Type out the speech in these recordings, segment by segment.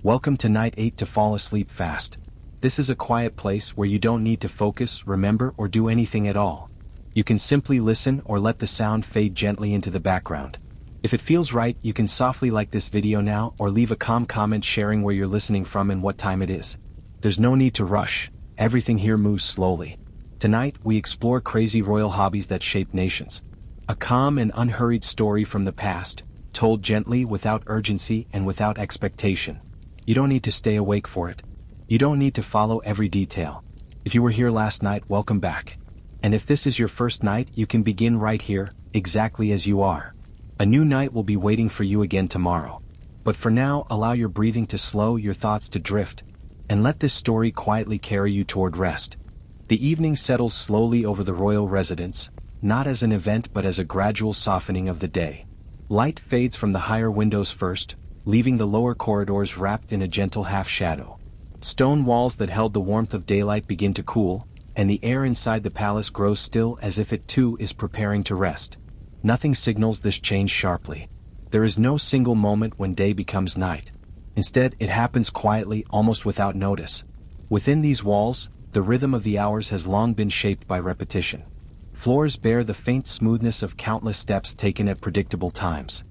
Welcome to Night 8 to fall asleep fast. This is a quiet place where you don't need to focus, remember, or do anything at all. You can simply listen or let the sound fade gently into the background. If it feels right, you can softly like this video now or leave a calm comment sharing where you're listening from and what time it is. There's no need to rush, everything here moves slowly. Tonight, we explore crazy royal hobbies that shaped nations. A calm and unhurried story from the past, told gently, without urgency and without expectation. You don't need to stay awake for it. You don't need to follow every detail. If you were here last night, welcome back. And if this is your first night, you can begin right here, exactly as you are. A new night will be waiting for you again tomorrow. But for now, allow your breathing to slow, your thoughts to drift, and let this story quietly carry you toward rest. The evening settles slowly over the royal residence, not as an event but as a gradual softening of the day. Light fades from the higher windows first, leaving the lower corridors wrapped in a gentle half-shadow. Stone walls that held the warmth of daylight begin to cool, and the air inside the palace grows still as if it too is preparing to rest. Nothing signals this change sharply. There is no single moment when day becomes night. Instead, it happens quietly, almost without notice. Within these walls, the rhythm of the hours has long been shaped by repetition. Floors bear the faint smoothness of countless steps taken at predictable times.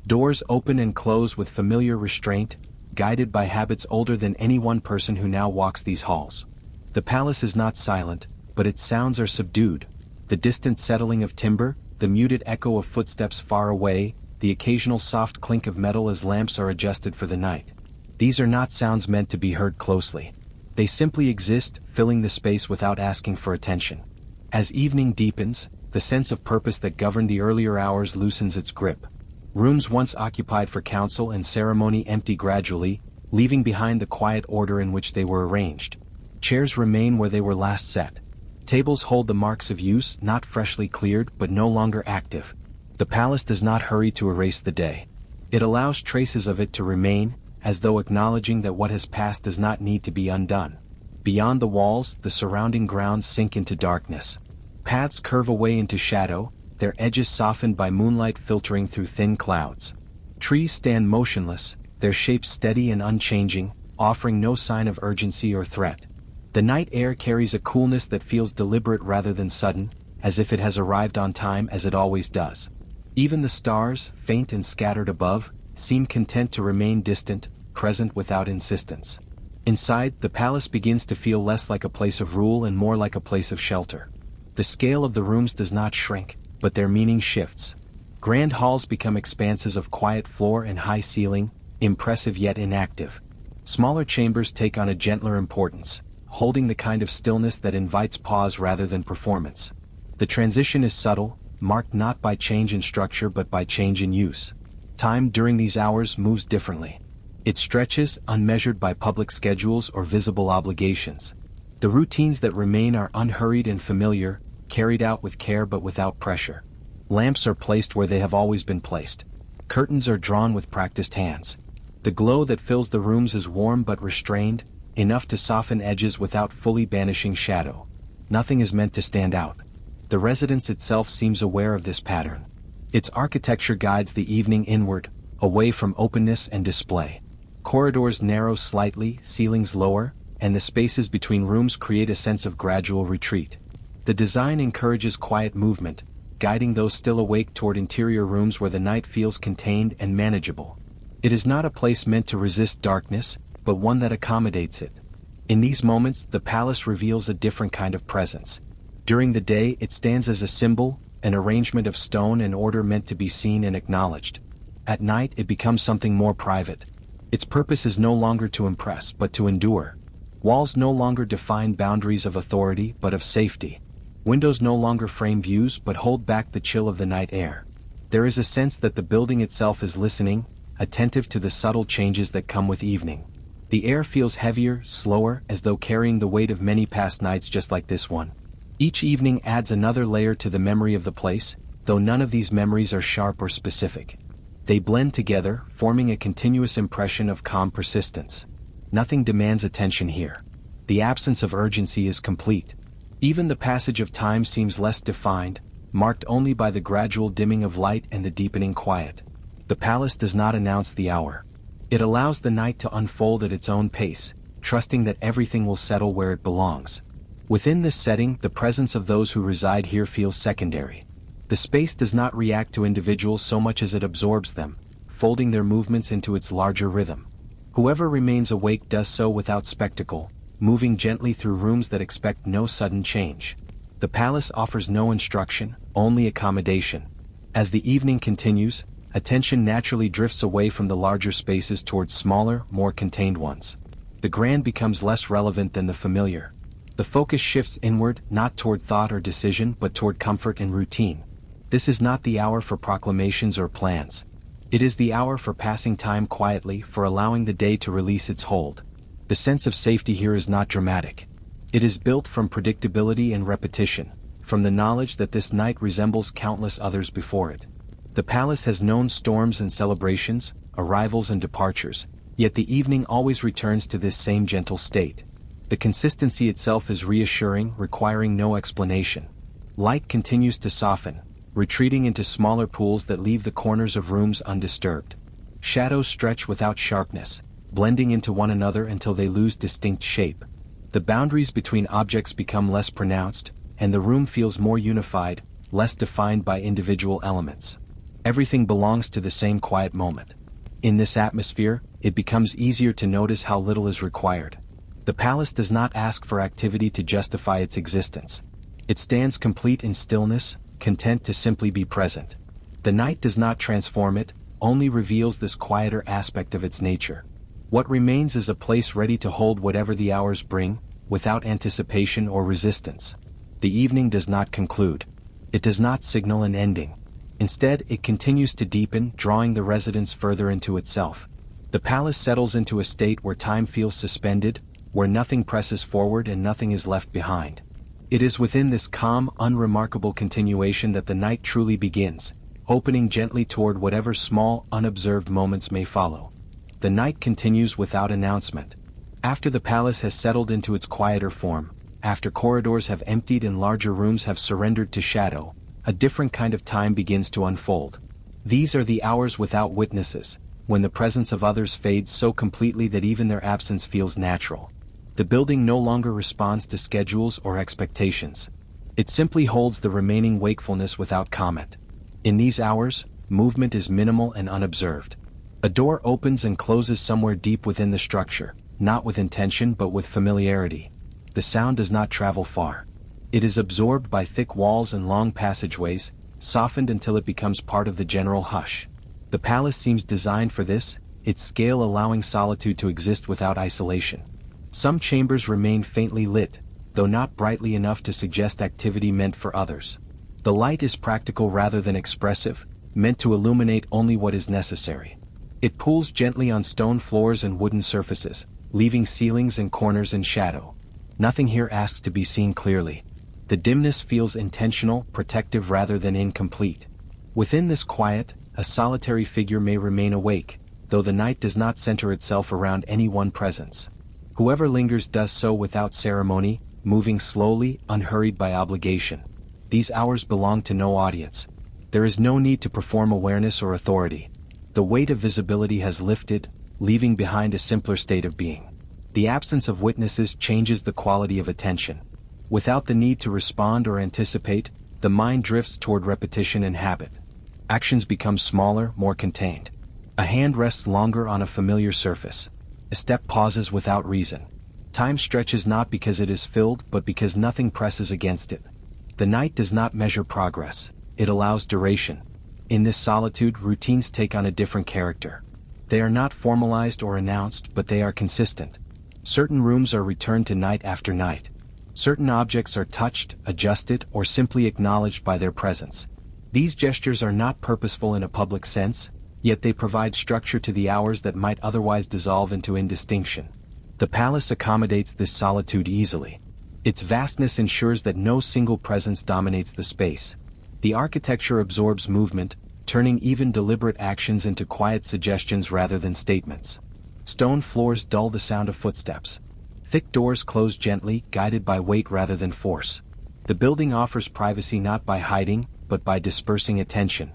Doors open and close with familiar restraint, guided by habits older than any one person who now walks these halls. The palace is not silent, but its sounds are subdued. The distant settling of timber, the muted echo of footsteps far away, the occasional soft clink of metal as lamps are adjusted for the night. These are not sounds meant to be heard closely. They simply exist, filling the space without asking for attention. As evening deepens, the sense of purpose that governed the earlier hours loosens its grip. Rooms once occupied for council and ceremony empty gradually, leaving behind the quiet order in which they were arranged. Chairs remain where they were last set. Tables hold the marks of use, not freshly cleared but no longer active. The palace does not hurry to erase the day. It allows traces of it to remain, as though acknowledging that what has passed does not need to be undone. Beyond the walls, the surrounding grounds sink into darkness. Paths curve away into shadow, their edges softened by moonlight filtering through thin clouds. Trees stand motionless, their shapes steady and unchanging, offering no sign of urgency or threat. The night air carries a coolness that feels deliberate rather than sudden, as if it has arrived on time as it always does. Even the stars, faint and scattered above, seem content to remain distant, present without insistence. Inside, the palace begins to feel less like a place of rule and more like a place of shelter. The scale of the rooms does not shrink, but their meaning shifts. Grand halls become expanses of quiet floor and high ceiling, impressive yet inactive. Smaller chambers take on a gentler importance, holding the kind of stillness that invites pause rather than performance. The transition is subtle, marked not by change in structure but by change in use. Time during these hours moves differently. It stretches, unmeasured by public schedules or visible obligations. The routines that remain are unhurried and familiar, carried out with care but without pressure. Lamps are placed where they have always been placed. Curtains are drawn with practiced hands. The glow that fills the rooms is warm but restrained, enough to soften edges without fully banishing shadow. Nothing is meant to stand out. The residence itself seems aware of this pattern. Its architecture guides the evening inward, away from openness and display. Corridors narrow slightly, ceilings lower, and the spaces between rooms create a sense of gradual retreat. The design encourages quiet movement, guiding those still awake toward interior rooms where the night feels contained and manageable. It is not a place meant to resist darkness, but one that accommodates it. In these moments, the palace reveals a different kind of presence. During the day, it stands as a symbol, an arrangement of stone and order meant to be seen and acknowledged. At night, it becomes something more private. Its purpose is no longer to impress, but to endure. Walls no longer define boundaries of authority, but of safety. Windows no longer frame views, but hold back the chill of the night air. There is a sense that the building itself is listening, attentive to the subtle changes that come with evening. The air feels heavier, slower, as though carrying the weight of many past nights just like this one. Each evening adds another layer to the memory of the place, though none of these memories are sharp or specific. They blend together, forming a continuous impression of calm persistence. Nothing demands attention here. The absence of urgency is complete. Even the passage of time seems less defined, marked only by the gradual dimming of light and the deepening quiet. The palace does not announce the hour. It allows the night to unfold at its own pace, trusting that everything will settle where it belongs. Within this setting, the presence of those who reside here feels secondary. The space does not react to individuals so much as it absorbs them, folding their movements into its larger rhythm. Whoever remains awake does so without spectacle, moving gently through rooms that expect no sudden change. The palace offers no instruction, only accommodation. As the evening continues, attention naturally drifts away from the larger spaces towards smaller, more contained ones. The grand becomes less relevant than the familiar. The focus shifts inward, not toward thought or decision but toward comfort and routine. This is not the hour for proclamations or plans. It is the hour for passing time quietly, for allowing the day to release its hold. The sense of safety here is not dramatic. It is built from predictability and repetition, from the knowledge that this night resembles countless others before it. The palace has known storms and celebrations, arrivals and departures, yet the evening always returns to this same gentle state. The consistency itself is reassuring, requiring no explanation. Light continues to soften, retreating into smaller pools that leave the corners of rooms undisturbed. Shadows stretch without sharpness, blending into one another until they lose distinct shape. The boundaries between objects become less pronounced, and the room feels more unified, less defined by individual elements. Everything belongs to the same quiet moment. In this atmosphere, it becomes easier to notice how little is required. The palace does not ask for activity to justify its existence. It stands complete in stillness, content to simply be present. The night does not transform it, only reveals this quieter aspect of its nature. What remains is a place ready to hold whatever the hours bring, without anticipation or resistance. The evening does not conclude. It does not signal an ending. Instead, it continues to deepen, drawing the residents further into itself. The palace settles into a state where time feels suspended, where nothing presses forward and nothing is left behind. It is within this calm, unremarkable continuation that the night truly begins, opening gently toward whatever small, unobserved moments may follow. The night continues without announcement. After the palace has settled into its quieter form, after corridors have emptied and larger rooms have surrendered to shadow, a different kind of time begins to unfold. These are the hours without witnesses, when the presence of others fades so completely that even their absence feels natural. The building no longer responds to schedules or expectations. It simply holds the remaining wakefulness without comment. In these hours, movement is minimal and unobserved. A door opens and closes somewhere deep within the structure, not with intention but with familiarity. The sound does not travel far. It is absorbed by thick walls and long passageways, softened until it becomes part of the general hush. The palace seems designed for this, its scale allowing solitude to exist without isolation. Some chambers remain faintly lit, though not brightly enough to suggest activity meant for others. The light is practical rather than expressive, meant to illuminate only what is necessary. It pools gently on stone floors and wooden surfaces, leaving ceilings and corners in shadow. Nothing here asks to be seen clearly. The dimness feels intentional, protective rather than incomplete. Within this quiet, a solitary figure may remain awake, though the night does not center itself around any one presence. Whoever lingers does so without ceremony, moving slowly, unhurried by obligation. These hours belong to no audience. There is no need to perform awareness or authority. The weight of visibility has lifted, leaving behind a simpler state of being. The absence of witnesses changes the quality of attention. Without the need to respond or anticipate, the mind drifts toward repetition and habit. Actions become smaller, more contained. A hand rests longer on a familiar surface. A step pauses without reason. Time stretches not because it is filled but because nothing presses against it. The night does not measure progress, it allows duration. In this solitude, routines take on a different character. They are not formalized or announced but they are consistent. Certain rooms are returned to night after night. Certain objects are touched, adjusted, or simply acknowledged by their presence. These gestures are not purposeful in a public sense, yet they provide structure to the hours that might otherwise dissolve into indistinction. The palace accommodates this solitude easily. Its vastness ensures that no single presence dominates the space. The architecture absorbs movement, turning even deliberate actions into quiet suggestions rather than statements. Stone floors dull the sound of footsteps. Thick doors close gently, guided by weight rather than force. The building offers privacy not by hiding, but by dispersing attention.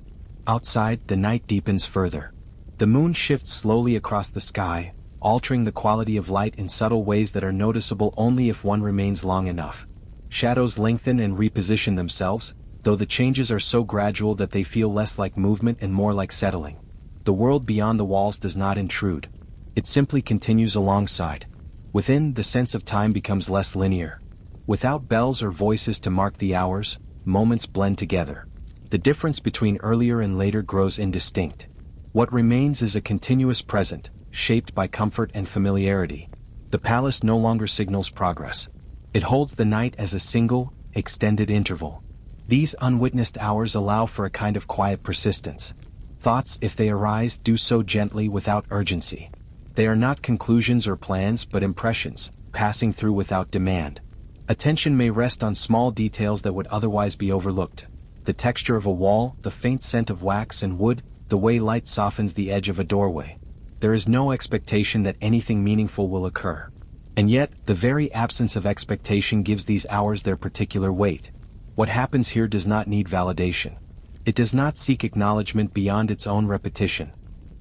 Outside, the night deepens further. The moon shifts slowly across the sky, altering the quality of light in subtle ways that are noticeable only if one remains long enough. Shadows lengthen and reposition themselves, though the changes are so gradual that they feel less like movement and more like settling. The world beyond the walls does not intrude. It simply continues alongside. Within, the sense of time becomes less linear. Without bells or voices to mark the hours, moments blend together. The difference between earlier and later grows indistinct. What remains is a continuous present, shaped by comfort and familiarity. The palace no longer signals progress. It holds the night as a single, extended interval. These unwitnessed hours allow for a kind of quiet persistence. Thoughts, if they arise, do so gently without urgency. They are not conclusions or plans but impressions, passing through without demand. Attention may rest on small details that would otherwise be overlooked. The texture of a wall, the faint scent of wax and wood, the way light softens the edge of a doorway. There is no expectation that anything meaningful will occur. And yet, the very absence of expectation gives these hours their particular weight. What happens here does not need validation. It does not seek acknowledgement beyond its own repetition.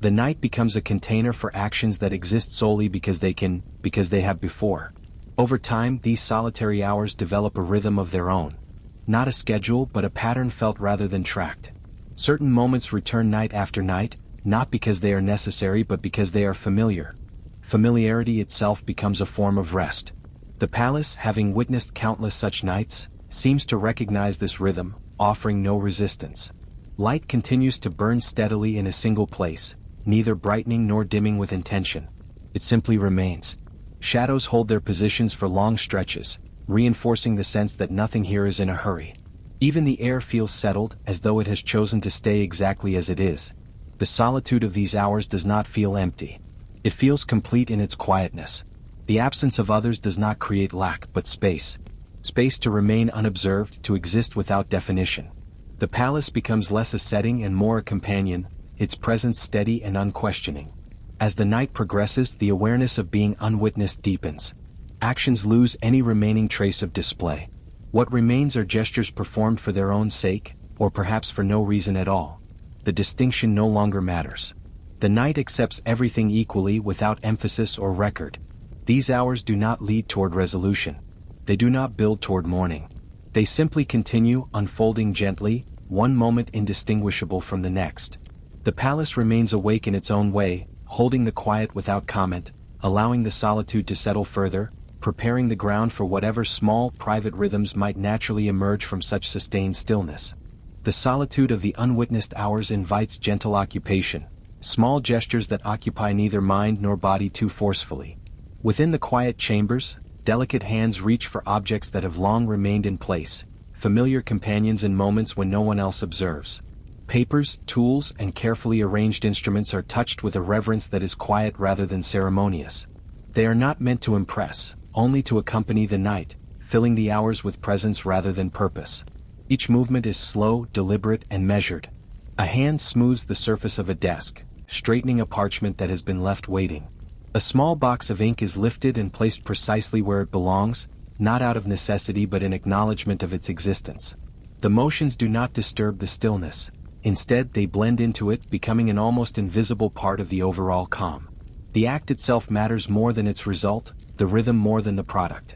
The night becomes a container for actions that exist solely because they have before. Over time, these solitary hours develop a rhythm of their own. Not a schedule but a pattern felt rather than tracked. Certain moments return night after night, not because they are necessary but because they are familiar. Familiarity itself becomes a form of rest. The palace, having witnessed countless such nights, seems to recognize this rhythm, offering no resistance. Light continues to burn steadily in a single place, neither brightening nor dimming with intention. It simply remains. Shadows hold their positions for long stretches, reinforcing the sense that nothing here is in a hurry. Even the air feels settled, as though it has chosen to stay exactly as it is. The solitude of these hours does not feel empty. It feels complete in its quietness. The absence of others does not create lack but space. Space to remain unobserved, to exist without definition. The palace becomes less a setting and more a companion, its presence steady and unquestioning. As the night progresses, the awareness of being unwitnessed deepens. Actions lose any remaining trace of display. What remains are gestures performed for their own sake, or perhaps for no reason at all. The distinction no longer matters. The night accepts everything equally without emphasis or record. These hours do not lead toward resolution. They do not build toward morning. They simply continue, unfolding gently, one moment indistinguishable from the next. The palace remains awake in its own way, holding the quiet without comment, allowing the solitude to settle further, preparing the ground for whatever small, private rhythms might naturally emerge from such sustained stillness. The solitude of the unwitnessed hours invites gentle occupation, small gestures that occupy neither mind nor body too forcefully. Within the quiet chambers, delicate hands reach for objects that have long remained in place, familiar companions in moments when no one else observes. Papers, tools, and carefully arranged instruments are touched with a reverence that is quiet rather than ceremonious. They are not meant to impress, only to accompany the night, filling the hours with presence rather than purpose. Each movement is slow, deliberate, and measured. A hand smooths the surface of a desk, straightening a parchment that has been left waiting. A small box of ink is lifted and placed precisely where it belongs, not out of necessity but in acknowledgement of its existence. The motions do not disturb the stillness. Instead, they blend into it, becoming an almost invisible part of the overall calm. The act itself matters more than its result, the rhythm more than the product.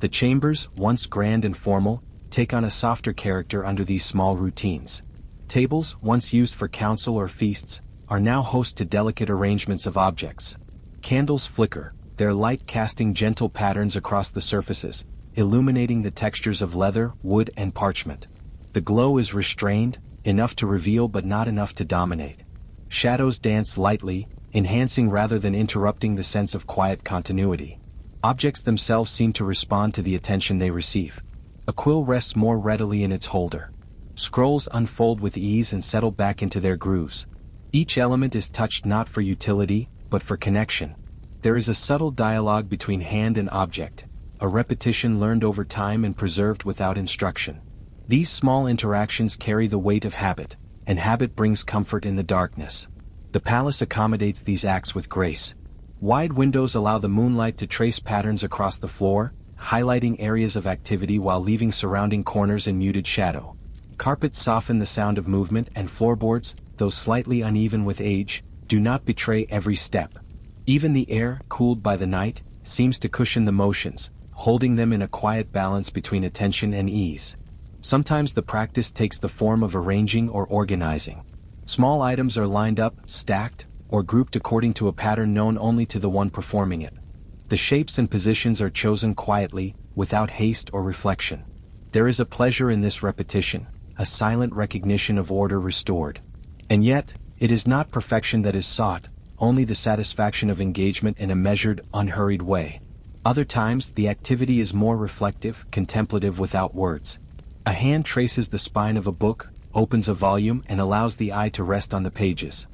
The chambers, once grand and formal, take on a softer character under these small routines. Tables, once used for council or feasts, are now host to delicate arrangements of objects. Candles flicker, their light casting gentle patterns across the surfaces, illuminating the textures of leather, wood, and parchment. The glow is restrained, enough to reveal but not enough to dominate. Shadows dance lightly, enhancing rather than interrupting the sense of quiet continuity. Objects themselves seem to respond to the attention they receive. A quill rests more readily in its holder. Scrolls unfold with ease and settle back into their grooves. Each element is touched not for utility, but for connection. There is a subtle dialogue between hand and object, a repetition learned over time and preserved without instruction. These small interactions carry the weight of habit, and habit brings comfort in the darkness. The palace accommodates these acts with grace. Wide windows allow the moonlight to trace patterns across the floor, highlighting areas of activity while leaving surrounding corners in muted shadow. Carpets soften the sound of movement, and floorboards, though slightly uneven with age, do not betray every step. Even the air, cooled by the night, seems to cushion the motions, holding them in a quiet balance between attention and ease. Sometimes the practice takes the form of arranging or organizing. Small items are lined up, stacked, or grouped according to a pattern known only to the one performing it. The shapes and positions are chosen quietly, without haste or reflection. There is a pleasure in this repetition, a silent recognition of order restored. And yet, it is not perfection that is sought, only the satisfaction of engagement in a measured, unhurried way. Other times, the activity is more reflective, contemplative without words. A hand traces the spine of a book, opens a volume and allows the eye to rest on the pages.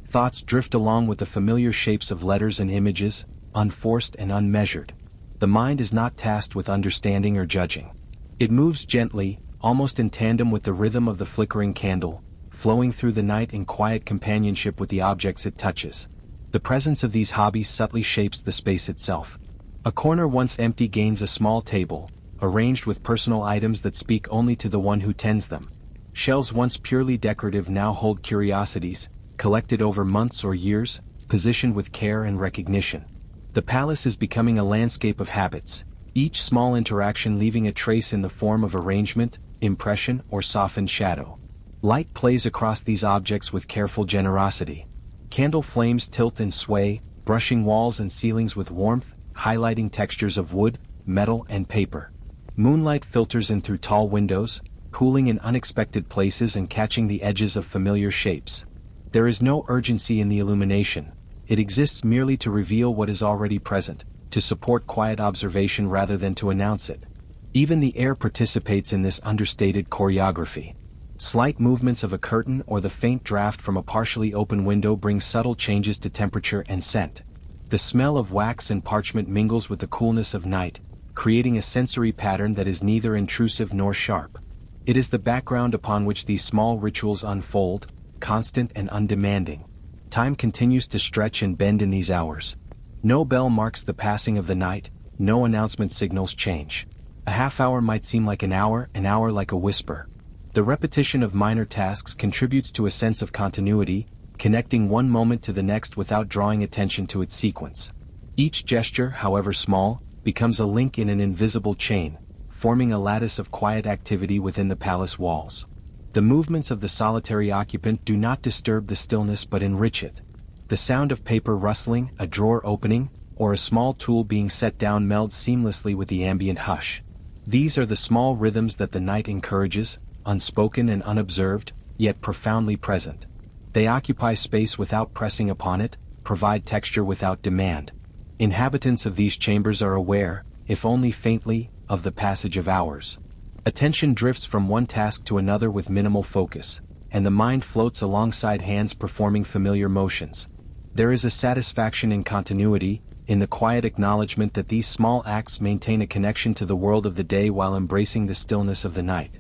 Thoughts drift along with the familiar shapes of letters and images, unforced and unmeasured. The mind is not tasked with understanding or judging. It moves gently, almost in tandem with the rhythm of the flickering candle, flowing through the night in quiet companionship with the objects it touches. The presence of these hobbies subtly shapes the space itself. A corner once empty gains a small table, arranged with personal items that speak only to the one who tends them. Shelves once purely decorative now hold curiosities, collected over months or years, positioned with care and recognition. The palace is becoming a landscape of habits, each small interaction leaving a trace in the form of arrangement, impression, or softened shadow. Light plays across these objects with careful generosity. Candle flames tilt and sway, brushing walls and ceilings with warmth, highlighting textures of wood, metal, and paper. Moonlight filters in through tall windows, cooling in unexpected places and catching the edges of familiar shapes. There is no urgency in the illumination. It exists merely to reveal what is already present, to support quiet observation rather than to announce it. Even the air participates in this understated choreography. Slight movements of a curtain or the faint draft from a partially open window bring subtle changes to temperature and scent. The smell of wax and parchment mingles with the coolness of night, creating a sensory pattern that is neither intrusive nor sharp. It is the background upon which these small rituals unfold, constant and undemanding. Time continues to stretch and bend in these hours. No bell marks the passing of the night, no announcement signals change. A half hour might seem like an hour like a whisper. The repetition of minor tasks contributes to a sense of continuity, connecting one moment to the next without drawing attention to its sequence. Each gesture, however small, becomes a link in an invisible chain, forming a lattice of quiet activity within the palace walls. The movements of the solitary occupant do not disturb the stillness but enrich it. The sound of paper rustling, a drawer opening, or a small tool being set down melds seamlessly with the ambient hush. These are the small rhythms that the night encourages, unspoken and unobserved, yet profoundly present. They occupy space without pressing upon it, provide texture without demand. Inhabitants of these chambers are aware, if only faintly, of the passage of hours. Attention drifts from one task to another with minimal focus, and the mind floats alongside hands performing familiar motions. There is a satisfaction in continuity, in the quiet acknowledgement that these small acts maintain a connection to the world of the day while embracing the stillness of the night.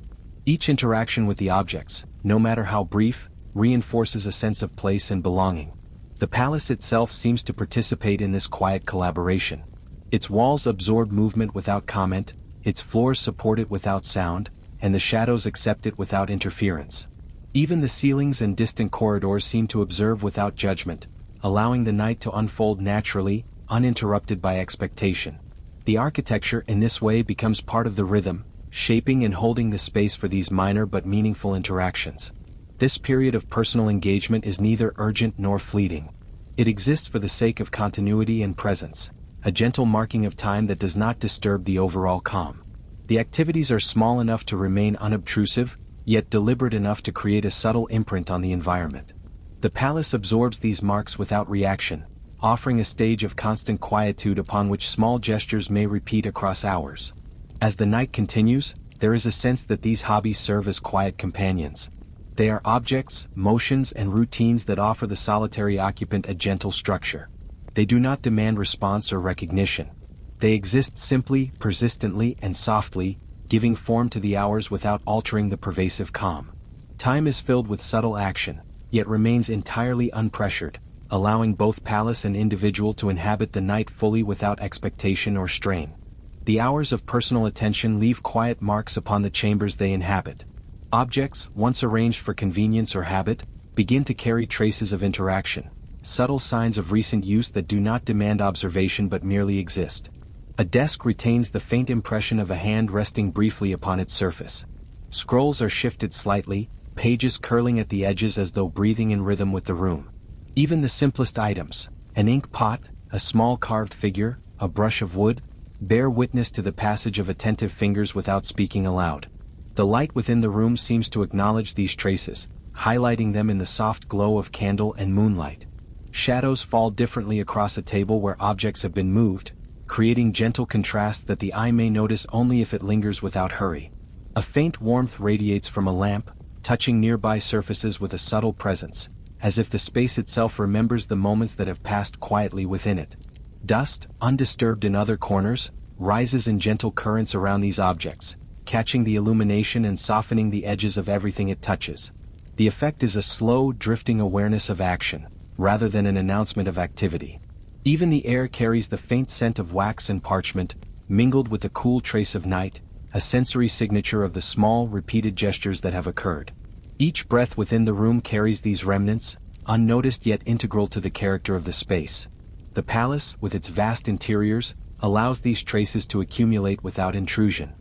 Each interaction with the objects, no matter how brief, reinforces a sense of place and belonging. The palace itself seems to participate in this quiet collaboration. Its walls absorb movement without comment, its floors support it without sound, and the shadows accept it without interference. Even the ceilings and distant corridors seem to observe without judgment, allowing the night to unfold naturally, uninterrupted by expectation. The architecture in this way becomes part of the rhythm, shaping and holding the space for these minor but meaningful interactions. This period of personal engagement is neither urgent nor fleeting. It exists for the sake of continuity and presence, a gentle marking of time that does not disturb the overall calm. The activities are small enough to remain unobtrusive, yet deliberate enough to create a subtle imprint on the environment. The palace absorbs these marks without reaction, offering a stage of constant quietude upon which small gestures may repeat across hours. As the night continues, there is a sense that these hobbies serve as quiet companions. They are objects, motions, and routines that offer the solitary occupant a gentle structure. They do not demand response or recognition. They exist simply, persistently, and softly, giving form to the hours without altering the pervasive calm. Time is filled with subtle action, yet remains entirely unpressured, allowing both palace and individual to inhabit the night fully without expectation or strain. The hours of personal attention leave quiet marks upon the chambers they inhabit. Objects, once arranged for convenience or habit, begin to carry traces of interaction. subtle signs of recent use that do not demand observation but merely exist. A desk retains the faint impression of a hand resting briefly upon its surface. Scrolls are shifted slightly, pages curling at the edges as though breathing in rhythm with the room. Even the simplest items, an ink pot, a small carved figure, a brush of wood, bear witness to the passage of attentive fingers without speaking aloud. The light within the room seems to acknowledge these traces, highlighting them in the soft glow of candle and moonlight. Shadows fall differently across a table where objects have been moved, creating gentle contrast that the eye may notice only if it lingers without hurry. A faint warmth radiates from a lamp, touching nearby surfaces with a subtle presence, as if the space itself remembers the moments that have passed quietly within it. Dust, undisturbed in other corners, rises in gentle currents around these objects, catching the illumination and softening the edges of everything it touches. The effect is a slow, drifting awareness of action, rather than an announcement of activity. Even the air carries the faint scent of wax and parchment, mingled with the cool trace of night, a sensory signature of the small, repeated gestures that have occurred. Each breath within the room carries these remnants, unnoticed yet integral to the character of the space. The palace, with its vast interiors, allows these traces to accumulate without intrusion.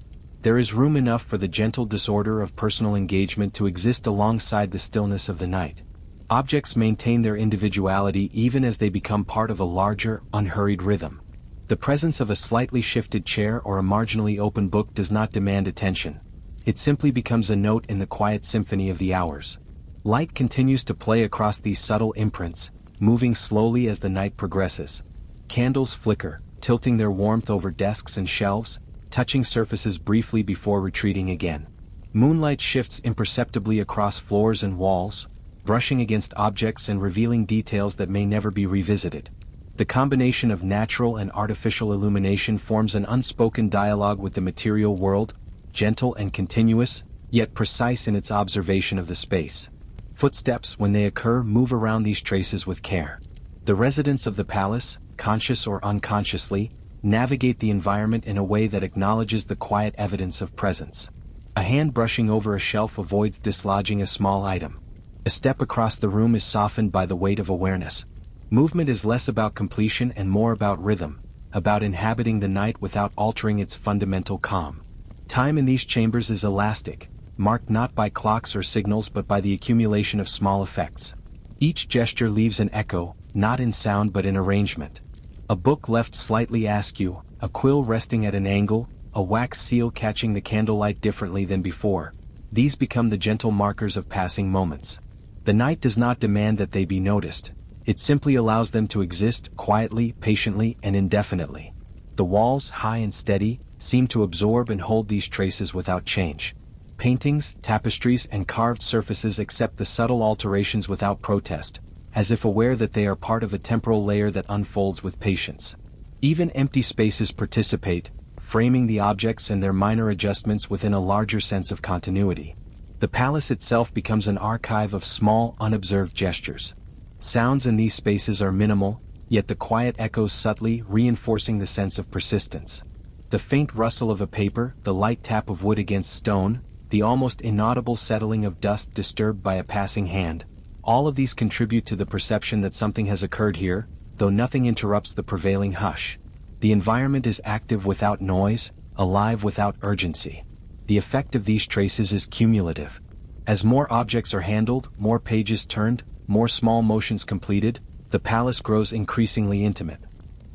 There is room enough for the gentle disorder of personal engagement to exist alongside the stillness of the night. Objects maintain their individuality even as they become part of a larger, unhurried rhythm. The presence of a slightly shifted chair or a marginally open book does not demand attention. It simply becomes a note in the quiet symphony of the hours. Light continues to play across these subtle imprints, moving slowly as the night progresses. Candles flicker, tilting their warmth over desks and shelves, touching surfaces briefly before retreating again. Moonlight shifts imperceptibly across floors and walls, brushing against objects and revealing details that may never be revisited. The combination of natural and artificial illumination forms an unspoken dialogue with the material world, gentle and continuous, yet precise in its observation of the space. Footsteps, when they occur, move around these traces with care. The residents of the palace, conscious or unconsciously, navigate the environment in a way that acknowledges the quiet evidence of presence. A hand brushing over a shelf avoids dislodging a small item. A step across the room is softened by the weight of awareness. Movement is less about completion and more about rhythm, about inhabiting the night without altering its fundamental calm. Time in these chambers is elastic, marked not by clocks or signals but by the accumulation of small effects. Each gesture leaves an echo, not in sound but in arrangement. A book left slightly askew, a quill resting at an angle, a wax seal catching the candlelight differently than before. These become the gentle markers of passing moments. The night does not demand that they be noticed. It simply allows them to exist quietly, patiently, and indefinitely. The walls, high and steady, seem to absorb and hold these traces without change. Paintings, tapestries, and carved surfaces accept the subtle alterations without protest, as if aware that they are part of a temporal layer that unfolds with patience. Even empty spaces participate, framing the objects and their minor adjustments within a larger sense of continuity. The palace itself becomes an archive of small, unobserved gestures. Sounds in these spaces are minimal, yet the quiet echoes subtly, reinforcing the sense of persistence. The faint rustle of a paper, the light tap of wood against stone, the almost inaudible settling of dust disturbed by a passing hand, all of these contribute to the perception that something has occurred here, though nothing interrupts the prevailing hush. The environment is active without noise, alive without urgency. The effect of these traces is cumulative. As more objects are handled, more pages turned, more small motions completed, the palace grows increasingly intimate.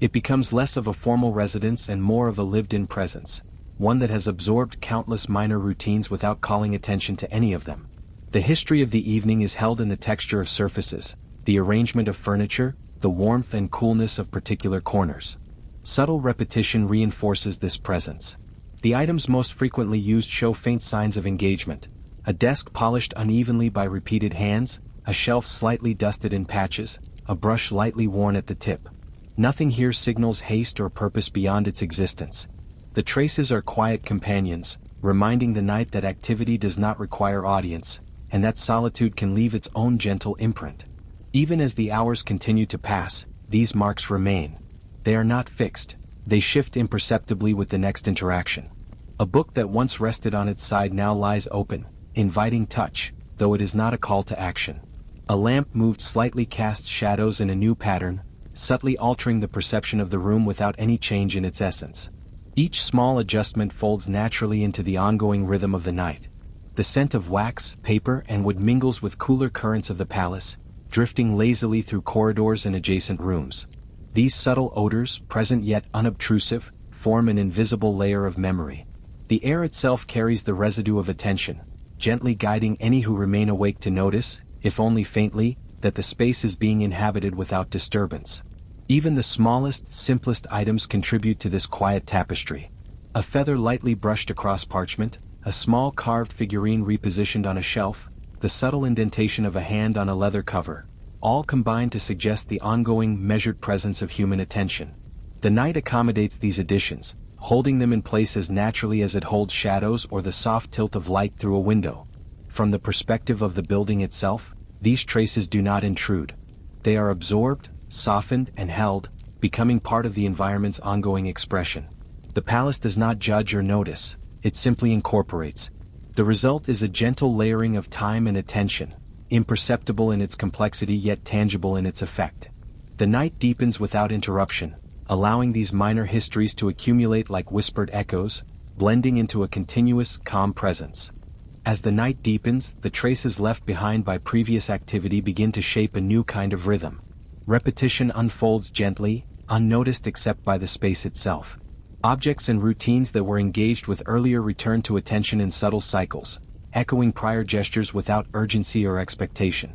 It becomes less of a formal residence and more of a lived-in presence, one that has absorbed countless minor routines without calling attention to any of them. The history of the evening is held in the texture of surfaces, the arrangement of furniture, the warmth and coolness of particular corners. Subtle repetition reinforces this presence. The items most frequently used show faint signs of engagement. A desk polished unevenly by repeated hands, a shelf slightly dusted in patches, a brush lightly worn at the tip. Nothing here signals haste or purpose beyond its existence. The traces are quiet companions, reminding the night that activity does not require audience, and that solitude can leave its own gentle imprint. Even as the hours continue to pass, these marks remain. They are not fixed, they shift imperceptibly with the next interaction. A book that once rested on its side now lies open, inviting touch, though it is not a call to action. A lamp moved slightly cast shadows in a new pattern, subtly altering the perception of the room without any change in its essence. Each small adjustment folds naturally into the ongoing rhythm of the night. The scent of wax, paper, and wood mingles with cooler currents of the palace, drifting lazily through corridors and adjacent rooms. These subtle odors, present yet unobtrusive, form an invisible layer of memory. The air itself carries the residue of attention, gently guiding any who remain awake to notice, if only faintly, that the space is being inhabited without disturbance. Even the smallest, simplest items contribute to this quiet tapestry. A feather lightly brushed across parchment, a small carved figurine repositioned on a shelf, the subtle indentation of a hand on a leather cover, all combine to suggest the ongoing, measured presence of human attention. The night accommodates these additions, holding them in place as naturally as it holds shadows or the soft tilt of light through a window. From the perspective of the building itself, these traces do not intrude. They are absorbed, softened, and held, becoming part of the environment's ongoing expression. The palace does not judge or notice, it simply incorporates. The result is a gentle layering of time and attention, imperceptible in its complexity yet tangible in its effect. The night deepens without interruption, allowing these minor histories to accumulate like whispered echoes, blending into a continuous, calm presence. As the night deepens, the traces left behind by previous activity begin to shape a new kind of rhythm. Repetition unfolds gently, unnoticed except by the space itself. Objects and routines that were engaged with earlier return to attention in subtle cycles, echoing prior gestures without urgency or expectation.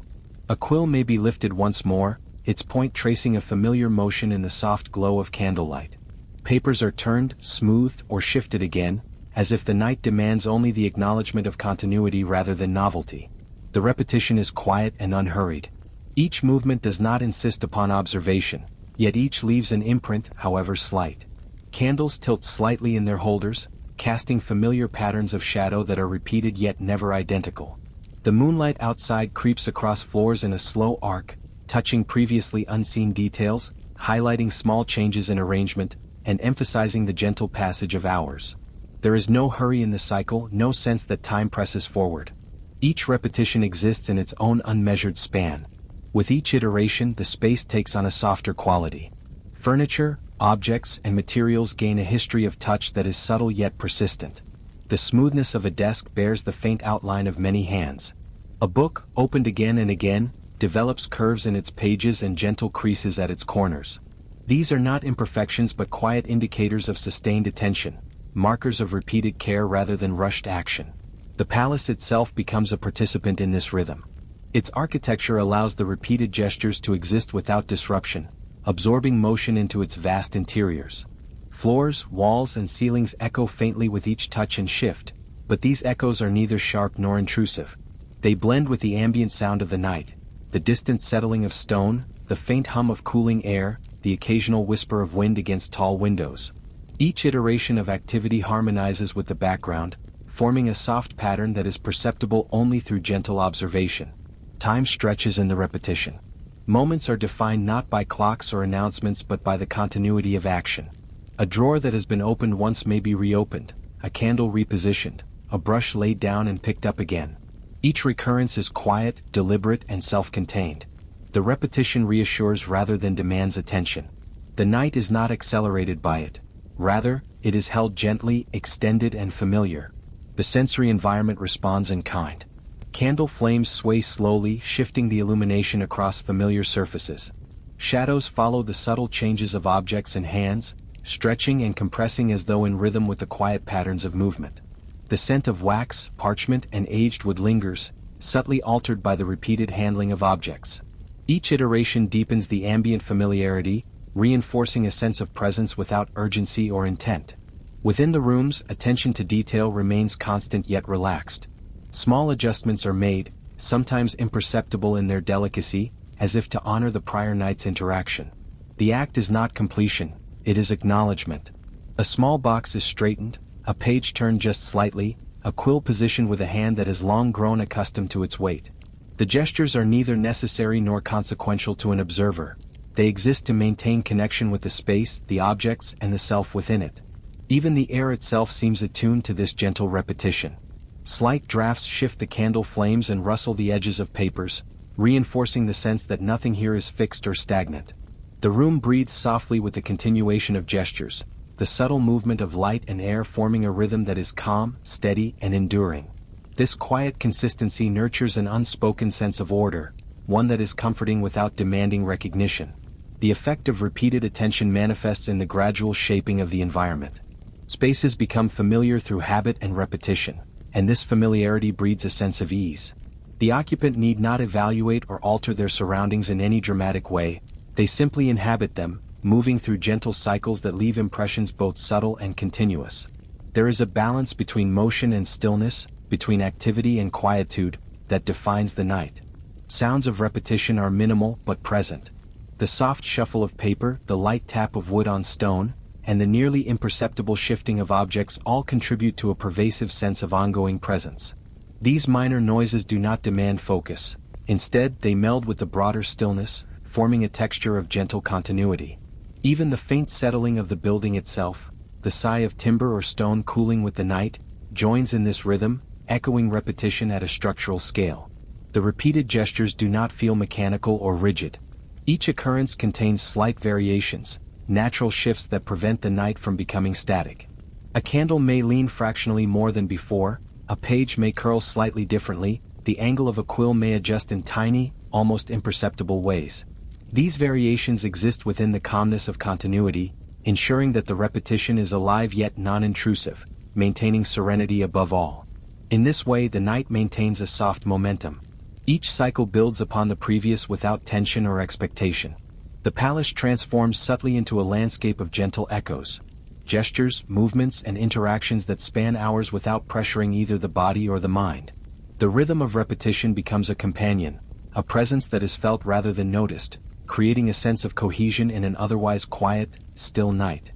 A quill may be lifted once more, its point tracing a familiar motion in the soft glow of candlelight. Papers are turned, smoothed, or shifted again, as if the night demands only the acknowledgement of continuity rather than novelty. The repetition is quiet and unhurried. Each movement does not insist upon observation, yet each leaves an imprint, however slight. Candles tilt slightly in their holders, casting familiar patterns of shadow that are repeated yet never identical. The moonlight outside creeps across floors in a slow arc, touching previously unseen details, highlighting small changes in arrangement, and emphasizing the gentle passage of hours. There is no hurry in the cycle, no sense that time presses forward. Each repetition exists in its own unmeasured span. With each iteration, the space takes on a softer quality. Furniture, objects, and materials gain a history of touch that is subtle yet persistent. The smoothness of a desk bears the faint outline of many hands. A book, opened again and again, develops curves in its pages and gentle creases at its corners. These are not imperfections but quiet indicators of sustained attention, markers of repeated care rather than rushed action. The palace itself becomes a participant in this rhythm. Its architecture allows the repeated gestures to exist without disruption, absorbing motion into its vast interiors. Floors, walls, and ceilings echo faintly with each touch and shift, but these echoes are neither sharp nor intrusive. They blend with the ambient sound of the night, the distant settling of stone, the faint hum of cooling air, the occasional whisper of wind against tall windows. Each iteration of activity harmonizes with the background, forming a soft pattern that is perceptible only through gentle observation. Time stretches in the repetition. Moments are defined not by clocks or announcements but by the continuity of action. A drawer that has been opened once may be reopened, a candle repositioned, a brush laid down and picked up again. Each recurrence is quiet, deliberate, and self-contained. The repetition reassures rather than demands attention. The night is not accelerated by it. Rather, it is held gently, extended, and familiar. The sensory environment responds in kind. Candle flames sway slowly, shifting the illumination across familiar surfaces. Shadows follow the subtle changes of objects and hands, stretching and compressing as though in rhythm with the quiet patterns of movement. The scent of wax, parchment, and aged wood lingers, subtly altered by the repeated handling of objects. Each iteration deepens the ambient familiarity, reinforcing a sense of presence without urgency or intent. Within the rooms, attention to detail remains constant yet relaxed. Small adjustments are made, sometimes imperceptible in their delicacy, as if to honor the prior night's interaction. The act is not completion, it is acknowledgement. A small box is straightened, a page turned just slightly, a quill positioned with a hand that has long grown accustomed to its weight. The gestures are neither necessary nor consequential to an observer. They exist to maintain connection with the space, the objects, and the self within it. Even the air itself seems attuned to this gentle repetition. Slight drafts shift the candle flames and rustle the edges of papers, reinforcing the sense that nothing here is fixed or stagnant. The room breathes softly with the continuation of gestures, the subtle movement of light and air forming a rhythm that is calm, steady, and enduring. This quiet consistency nurtures an unspoken sense of order, one that is comforting without demanding recognition. The effect of repeated attention manifests in the gradual shaping of the environment. Spaces become familiar through habit and repetition, and this familiarity breeds a sense of ease. The occupant need not evaluate or alter their surroundings in any dramatic way, they simply inhabit them, moving through gentle cycles that leave impressions both subtle and continuous. There is a balance between motion and stillness, between activity and quietude, that defines the night. Sounds of repetition are minimal but present. The soft shuffle of paper, the light tap of wood on stone, and the nearly imperceptible shifting of objects all contribute to a pervasive sense of ongoing presence. These minor noises do not demand focus. Instead, they meld with the broader stillness, forming a texture of gentle continuity. Even the faint settling of the building itself, the sigh of timber or stone cooling with the night, joins in this rhythm, echoing repetition at a structural scale. The repeated gestures do not feel mechanical or rigid. Each occurrence contains slight variations, natural shifts that prevent the night from becoming static. A candle may lean fractionally more than before, a page may curl slightly differently, the angle of a quill may adjust in tiny, almost imperceptible ways. These variations exist within the calmness of continuity, ensuring that the repetition is alive yet non-intrusive, maintaining serenity above all. In this way, the night maintains a soft momentum. Each cycle builds upon the previous without tension or expectation. The palace transforms subtly into a landscape of gentle echoes, gestures, movements, and interactions that span hours without pressuring either the body or the mind. The rhythm of repetition becomes a companion, a presence that is felt rather than noticed, creating a sense of cohesion in an otherwise quiet, still night.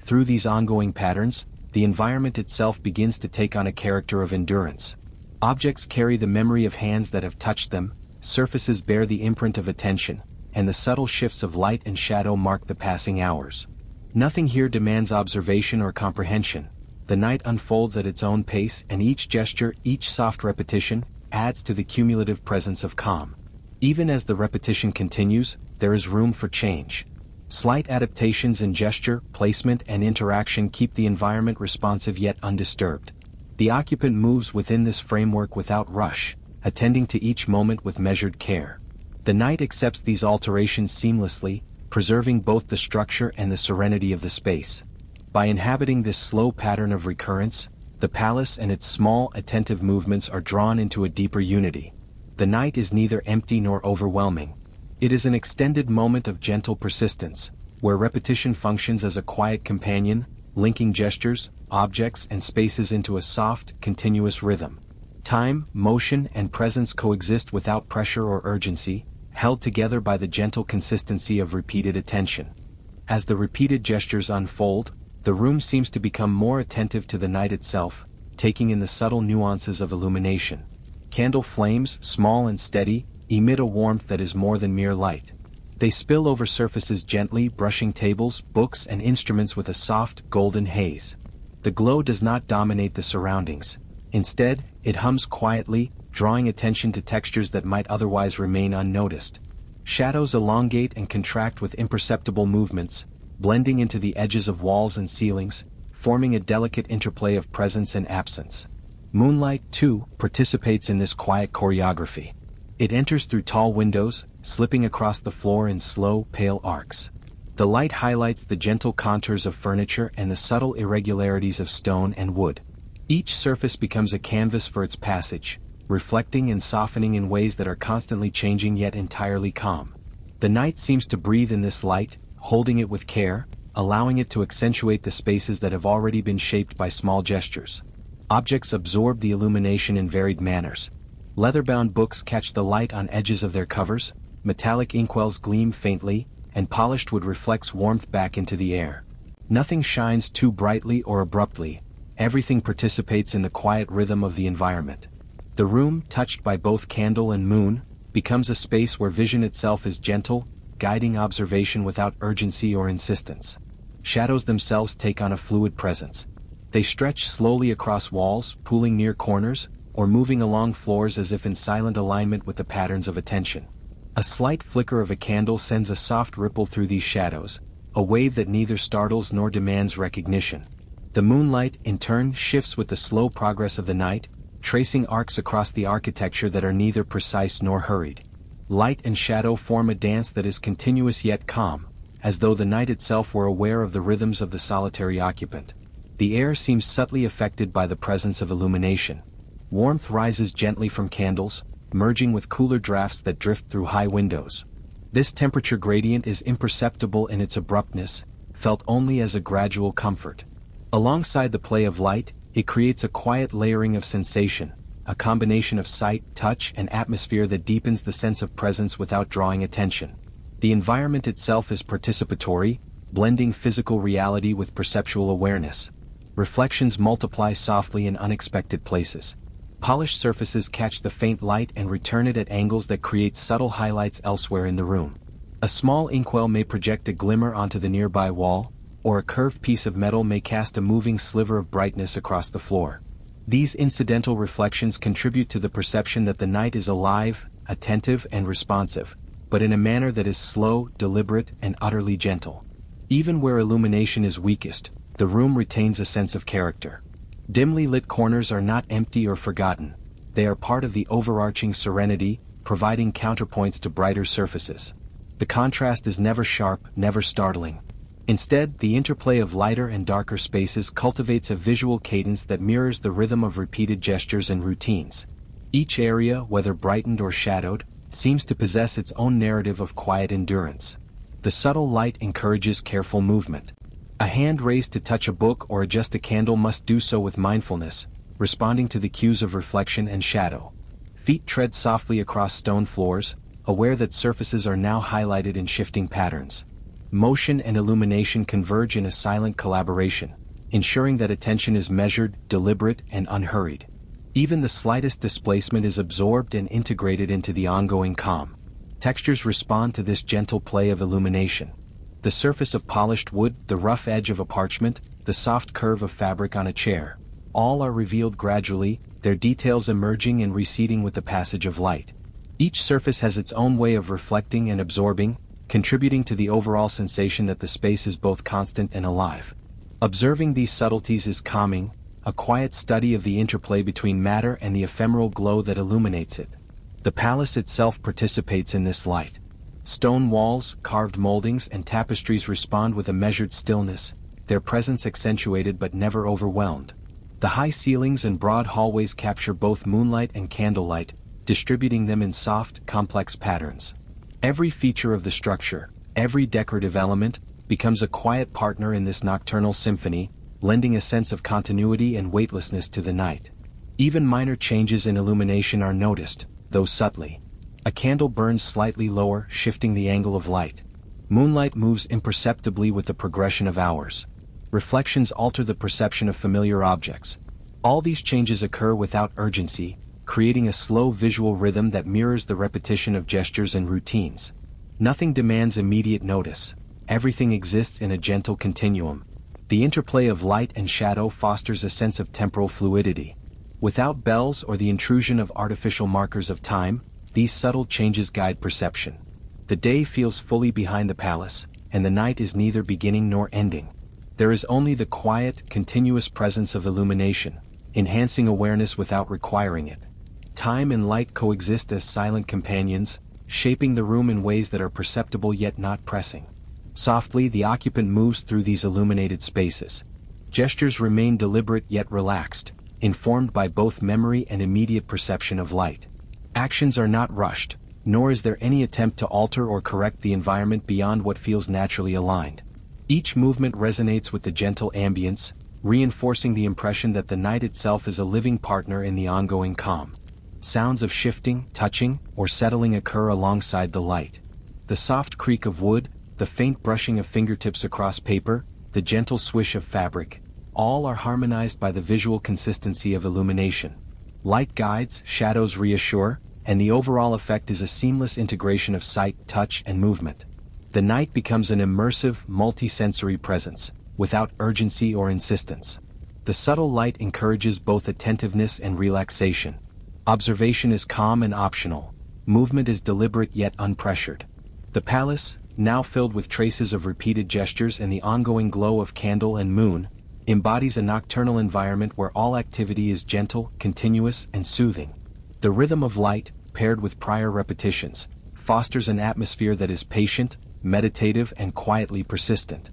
Through these ongoing patterns, the environment itself begins to take on a character of endurance. Objects carry the memory of hands that have touched them, surfaces bear the imprint of attention, and the subtle shifts of light and shadow mark the passing hours. Nothing here demands observation or comprehension. The night unfolds at its own pace, and each gesture, each soft repetition, adds to the cumulative presence of calm. Even as the repetition continues, there is room for change. Slight adaptations in gesture, placement, and interaction keep the environment responsive yet undisturbed. The occupant moves within this framework without rush, attending to each moment with measured care. The night accepts these alterations seamlessly, preserving both the structure and the serenity of the space. By inhabiting this slow pattern of recurrence, the palace and its small, attentive movements are drawn into a deeper unity. The night is neither empty nor overwhelming. It is an extended moment of gentle persistence, where repetition functions as a quiet companion, linking gestures, objects, and spaces into a soft, continuous rhythm. Time, motion, and presence coexist without pressure or urgency, held together by the gentle consistency of repeated attention. As the repeated gestures unfold, the room seems to become more attentive to the night itself, taking in the subtle nuances of illumination. Candle flames, small and steady, emit a warmth that is more than mere light. They spill over surfaces gently, brushing tables, books, and instruments with a soft, golden haze. The glow does not dominate the surroundings. Instead, it hums quietly, drawing attention to textures that might otherwise remain unnoticed. Shadows elongate and contract with imperceptible movements, blending into the edges of walls and ceilings, forming a delicate interplay of presence and absence. Moonlight, too, participates in this quiet choreography. It enters through tall windows, slipping across the floor in slow, pale arcs. The light highlights the gentle contours of furniture and the subtle irregularities of stone and wood. Each surface becomes a canvas for its passage, reflecting and softening in ways that are constantly changing yet entirely calm. The night seems to breathe in this light, holding it with care, allowing it to accentuate the spaces that have already been shaped by small gestures. Objects absorb the illumination in varied manners. Leather-bound books catch the light on edges of their covers, metallic inkwells gleam faintly, and polished wood reflects warmth back into the air. Nothing shines too brightly or abruptly, everything participates in the quiet rhythm of the environment. The room, touched by both candle and moon, becomes a space where vision itself is gentle, guiding observation without urgency or insistence. Shadows themselves take on a fluid presence. They stretch slowly across walls, pooling near corners, or moving along floors as if in silent alignment with the patterns of attention. A slight flicker of a candle sends a soft ripple through these shadows, a wave that neither startles nor demands recognition. The moonlight, in turn, shifts with the slow progress of the night, tracing arcs across the architecture that are neither precise nor hurried. Light and shadow form a dance that is continuous yet calm, as though the night itself were aware of the rhythms of the solitary occupant. The air seems subtly affected by the presence of illumination. Warmth rises gently from candles, merging with cooler drafts that drift through high windows. This temperature gradient is imperceptible in its abruptness, felt only as a gradual comfort. Alongside the play of light, it creates a quiet layering of sensation, a combination of sight, touch, and atmosphere that deepens the sense of presence without drawing attention. The environment itself is participatory, blending physical reality with perceptual awareness. Reflections multiply softly in unexpected places. Polished surfaces catch the faint light and return it at angles that create subtle highlights elsewhere in the room. A small inkwell may project a glimmer onto the nearby wall, or a curved piece of metal may cast a moving sliver of brightness across the floor. These incidental reflections contribute to the perception that the night is alive, attentive, and responsive, but in a manner that is slow, deliberate, and utterly gentle. Even where illumination is weakest, the room retains a sense of character. Dimly lit corners are not empty or forgotten. They are part of the overarching serenity, providing counterpoints to brighter surfaces. The contrast is never sharp, never startling. Instead, the interplay of lighter and darker spaces cultivates a visual cadence that mirrors the rhythm of repeated gestures and routines. Each area, whether brightened or shadowed, seems to possess its own narrative of quiet endurance. The subtle light encourages careful movement. A hand raised to touch a book or adjust a candle must do so with mindfulness, responding to the cues of reflection and shadow. Feet tread softly across stone floors, aware that surfaces are now highlighted in shifting patterns. Motion and illumination converge in a silent collaboration, ensuring that attention is measured, deliberate, and unhurried. Even the slightest displacement is absorbed and integrated into the ongoing calm. Textures respond to this gentle play of illumination. The surface of polished wood, the rough edge of a parchment, the soft curve of fabric on a chair, all are revealed gradually, their details emerging and receding with the passage of light. Each surface has its own way of reflecting and absorbing, contributing to the overall sensation that the space is both constant and alive. Observing these subtleties is calming, a quiet study of the interplay between matter and the ephemeral glow that illuminates it. The palace itself participates in this light. Stone walls, carved moldings, and tapestries respond with a measured stillness, their presence accentuated but never overwhelmed. The high ceilings and broad hallways capture both moonlight and candlelight, distributing them in soft, complex patterns. Every feature of the structure, every decorative element, becomes a quiet partner in this nocturnal symphony, lending a sense of continuity and weightlessness to the night. Even minor changes in illumination are noticed, though subtly. A candle burns slightly lower, shifting the angle of light. Moonlight moves imperceptibly with the progression of hours. Reflections alter the perception of familiar objects. All these changes occur without urgency, creating a slow visual rhythm that mirrors the repetition of gestures and routines. Nothing demands immediate notice. Everything exists in a gentle continuum. The interplay of light and shadow fosters a sense of temporal fluidity. Without bells or the intrusion of artificial markers of time, these subtle changes guide perception. The day feels fully behind the palace, and the night is neither beginning nor ending. There is only the quiet, continuous presence of illumination, enhancing awareness without requiring it. Time and light coexist as silent companions, shaping the room in ways that are perceptible yet not pressing. Softly, the occupant moves through these illuminated spaces. Gestures remain deliberate yet relaxed, informed by both memory and immediate perception of light. Actions are not rushed, nor is there any attempt to alter or correct the environment beyond what feels naturally aligned. Each movement resonates with the gentle ambience, reinforcing the impression that the night itself is a living partner in the ongoing calm. Sounds of shifting, touching, or settling occur alongside the light. The soft creak of wood, the faint brushing of fingertips across paper, the gentle swish of fabric, all are harmonized by the visual consistency of illumination. Light guides, shadows reassure, and the overall effect is a seamless integration of sight, touch, and movement. The night becomes an immersive, multi-sensory presence, without urgency or insistence. The subtle light encourages both attentiveness and relaxation. Observation is calm and optional. movement is deliberate yet unpressured. The palace, now filled with traces of repeated gestures and the ongoing glow of candle and moon, embodies a nocturnal environment where all activity is gentle, continuous, and soothing. The rhythm of light, paired with prior repetitions, fosters an atmosphere that is patient, meditative, and quietly persistent.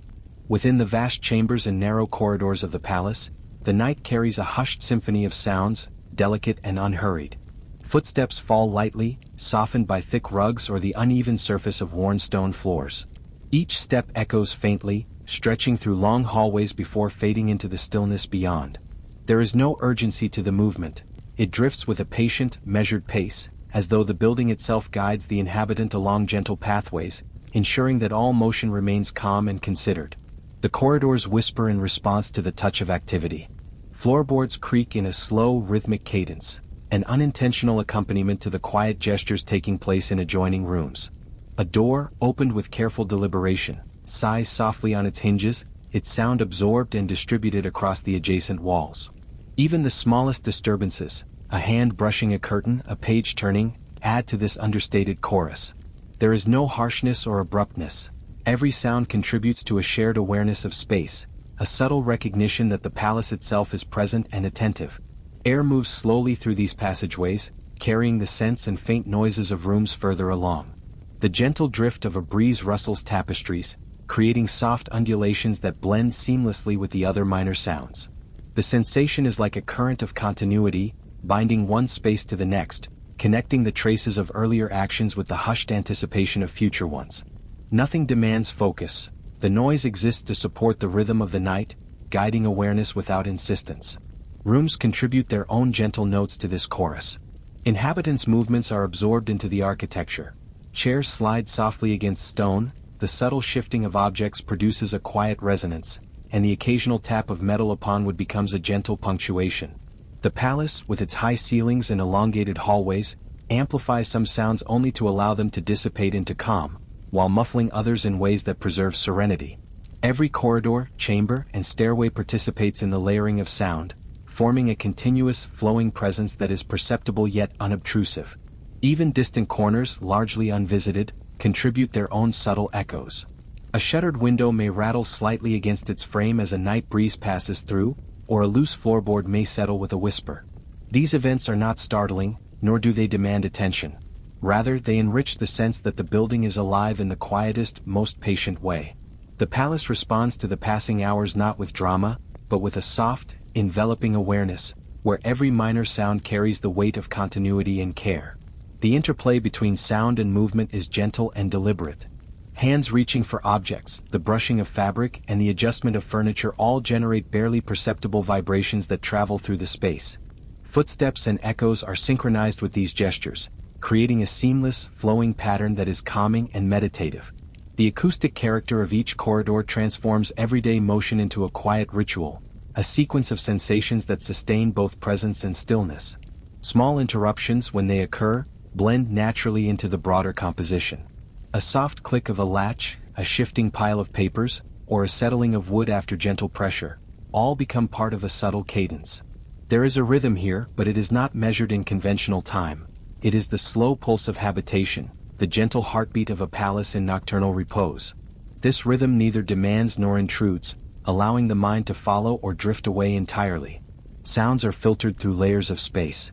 Within the vast chambers and narrow corridors of the palace, the night carries a hushed symphony of sounds, delicate and unhurried. Footsteps fall lightly, softened by thick rugs or the uneven surface of worn stone floors. Each step echoes faintly, stretching through long hallways before fading into the stillness beyond. There is no urgency to the movement. It drifts with a patient, measured pace, as though the building itself guides the inhabitant along gentle pathways, ensuring that all motion remains calm and considered. The corridors whisper in response to the touch of activity. Floorboards creak in a slow, rhythmic cadence, an unintentional accompaniment to the quiet gestures taking place in adjoining rooms. A door, opened with careful deliberation, sighs softly on its hinges, its sound absorbed and distributed across the adjacent walls. Even the smallest disturbances, a hand brushing a curtain, a page turning, add to this understated chorus. There is no harshness or abruptness. Every sound contributes to a shared awareness of space, a subtle recognition that the palace itself is present and attentive. Air moves slowly through these passageways, carrying the scents and faint noises of rooms further along. The gentle drift of a breeze rustles tapestries, creating soft undulations that blend seamlessly with the other minor sounds. The sensation is like a current of continuity, binding one space to the next, connecting the traces of earlier actions with the hushed anticipation of future ones. Nothing demands focus. The noise exists to support the rhythm of the night, guiding awareness without insistence. Rooms contribute their own gentle notes to this chorus. Inhabitants' movements are absorbed into the architecture. Chairs slide softly against stone, the subtle shifting of objects produces a quiet resonance, and the occasional tap of metal upon wood becomes a gentle punctuation. The palace, with its high ceilings and elongated hallways, amplifies some sounds only to allow them to dissipate into calm, while muffling others in ways that preserve serenity. Every corridor, chamber, and stairway participates in the layering of sound, forming a continuous, flowing presence that is perceptible yet unobtrusive. Even distant corners, largely unvisited, contribute their own subtle echoes. A shuttered window may rattle slightly against its frame as a night breeze passes through, or a loose floorboard may settle with a whisper. These events are not startling, nor do they demand attention. Rather, they enrich the sense that the building is alive in the quietest, most patient way. The palace responds to the passing hours not with drama, but with a soft, enveloping awareness, where every minor sound carries the weight of continuity and care. The interplay between sound and movement is gentle and deliberate. Hands reaching for objects, the brushing of fabric, and the adjustment of furniture all generate barely perceptible vibrations that travel through the space. Footsteps and echoes are synchronized with these gestures, creating a seamless, flowing pattern that is calming and meditative. The acoustic character of each corridor transforms everyday motion into a quiet ritual, a sequence of sensations that sustain both presence and stillness. Small interruptions, when they occur, blend naturally into the broader composition. A soft click of a latch, a shifting pile of papers, or a settling of wood after gentle pressure, all become part of a subtle cadence. There is a rhythm here, but it is not measured in conventional time. It is the slow pulse of habitation, the gentle heartbeat of a palace in nocturnal repose. This rhythm neither demands nor intrudes, allowing the mind to follow or drift away entirely. Sounds are filtered through layers of space.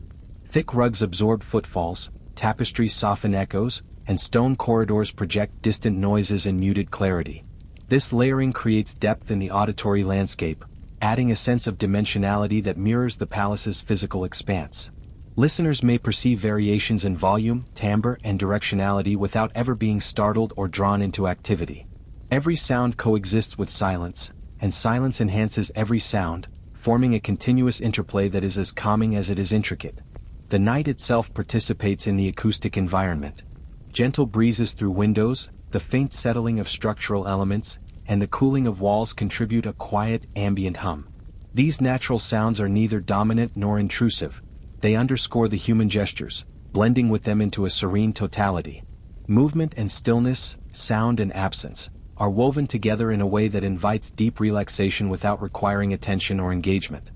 Thick rugs absorb footfalls, tapestries soften echoes, and stone corridors project distant noises in muted clarity. This layering creates depth in the auditory landscape, adding a sense of dimensionality that mirrors the palace's physical expanse. Listeners may perceive variations in volume, timbre, and directionality without ever being startled or drawn into activity. Every sound coexists with silence, and silence enhances every sound, forming a continuous interplay that is as calming as it is intricate. The night itself participates in the acoustic environment. Gentle breezes through windows, the faint settling of structural elements, and the cooling of walls contribute a quiet, ambient hum. These natural sounds are neither dominant nor intrusive. They underscore the human gestures, blending with them into a serene totality. Movement and stillness, sound and absence, are woven together in a way that invites deep relaxation without requiring attention or engagement.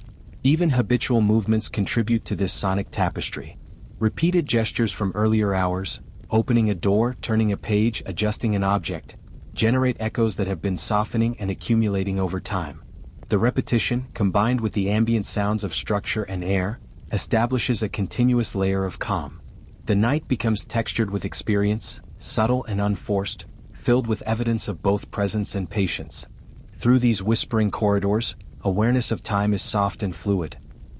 Even habitual movements contribute to this sonic tapestry. Repeated gestures from earlier hours, opening a door, turning a page, adjusting an object, generate echoes that have been softening and accumulating over time. The repetition, combined with the ambient sounds of structure and air, establishes a continuous layer of calm. The night becomes textured with experience, subtle and unforced, filled with evidence of both presence and patience. Through these whispering corridors, awareness of time is soft and fluid.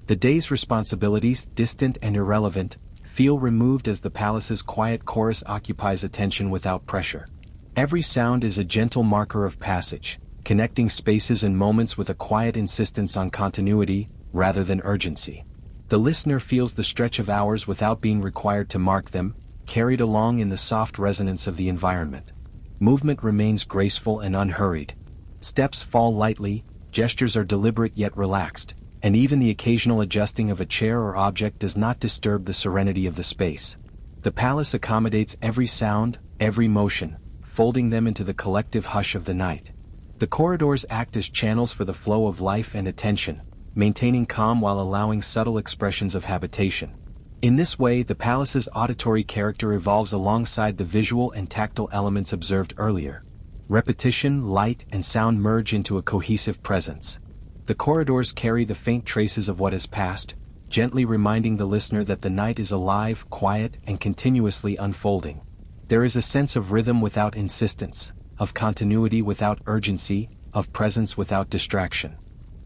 The day's responsibilities, distant and irrelevant, feel removed as the palace's quiet chorus occupies attention without pressure. Every sound is a gentle marker of passage, connecting spaces and moments with a quiet insistence on continuity, rather than urgency. The listener feels the stretch of hours without being required to mark them, carried along in the soft resonance of the environment. Movement remains graceful and unhurried. Steps fall lightly, gestures are deliberate yet relaxed, and even the occasional adjusting of a chair or object does not disturb the serenity of the space. The palace accommodates every sound, every motion, folding them into the collective hush of the night. The corridors act as channels for the flow of life and attention, maintaining calm while allowing subtle expressions of habitation. In this way, the palace's auditory character evolves alongside the visual and tactile elements observed earlier. Repetition, light, and sound merge into a cohesive presence. The corridors carry the faint traces of what has passed, gently reminding the listener that the night is alive, quiet, and continuously unfolding. There is a sense of rhythm without insistence, of continuity without urgency, of presence without distraction.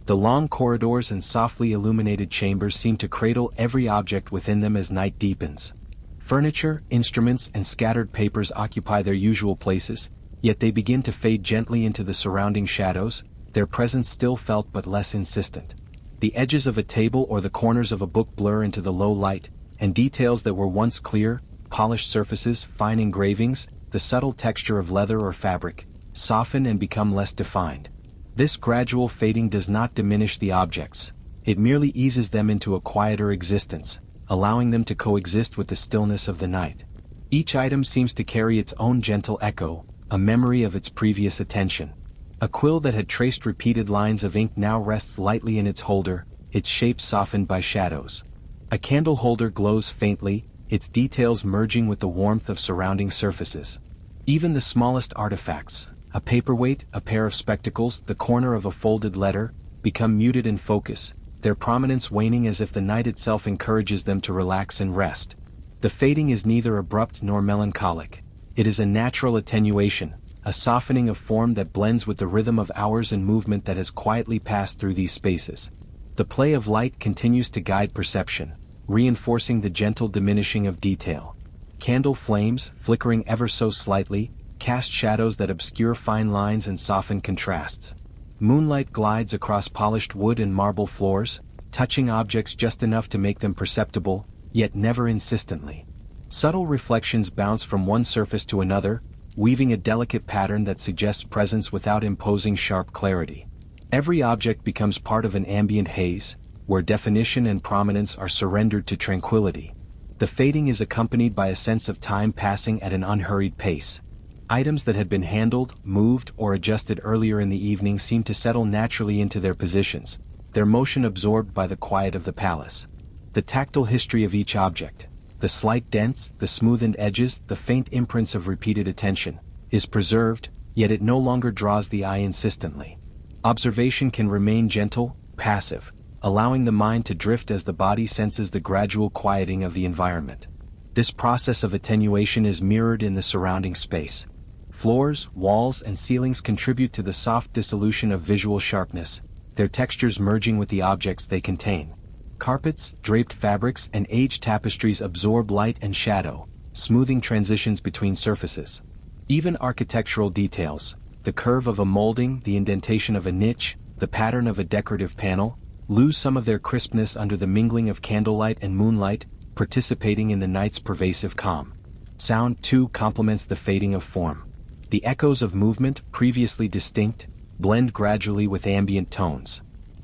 The long corridors and softly illuminated chambers seem to cradle every object within them as night deepens. Furniture, instruments, and scattered papers occupy their usual places, yet they begin to fade gently into the surrounding shadows, their presence still felt but less insistent. The edges of a table or the corners of a book blur into the low light, and details that were once clear, polished surfaces, fine engravings, the subtle texture of leather or fabric, soften and become less defined. This gradual fading does not diminish the objects, it merely eases them into a quieter existence, allowing them to coexist with the stillness of the night. Each item seems to carry its own gentle echo, a memory of its previous attention. A quill that had traced repeated lines of ink now rests lightly in its holder, its shape softened by shadows. A candle holder glows faintly, its details merging with the warmth of surrounding surfaces. Even the smallest artifacts, a paperweight, a pair of spectacles, the corner of a folded letter, become muted in focus, their prominence waning as if the night itself encourages them to relax and rest. The fading is neither abrupt nor melancholic. It is a natural attenuation, a softening of form that blends with the rhythm of hours and movement that has quietly passed through these spaces. The play of light continues to guide perception, reinforcing the gentle diminishing of detail. Candle flames, flickering ever so slightly, cast shadows that obscure fine lines and soften contrasts. Moonlight glides across polished wood and marble floors, touching objects just enough to make them perceptible, yet never insistently. Subtle reflections bounce from one surface to another, weaving a delicate pattern that suggests presence without imposing sharp clarity. Every object becomes part of an ambient haze, where definition and prominence are surrendered to tranquility. The fading is accompanied by a sense of time passing at an unhurried pace. Items that had been handled, moved, or adjusted earlier in the evening seem to settle naturally into their positions, their motion absorbed by the quiet of the palace. The tactile history of each object, the slight dents, the smoothened edges, the faint imprints of repeated attention, is preserved, yet it no longer draws the eye insistently. Observation can remain gentle, passive, allowing the mind to drift as the body senses the gradual quieting of the environment. This process of attenuation is mirrored in the surrounding space. Floors, walls, and ceilings contribute to the soft dissolution of visual sharpness, their textures merging with the objects they contain. Carpets, draped fabrics, and aged tapestries absorb light and shadow, smoothing transitions between surfaces. Even architectural details, the curve of a molding, the indentation of a niche, the pattern of a decorative panel, lose some of their crispness under the mingling of candlelight and moonlight, participating in the night's pervasive calm. Sound, too, complements the fading of form. The echoes of movement, previously distinct, blend gradually with ambient tones.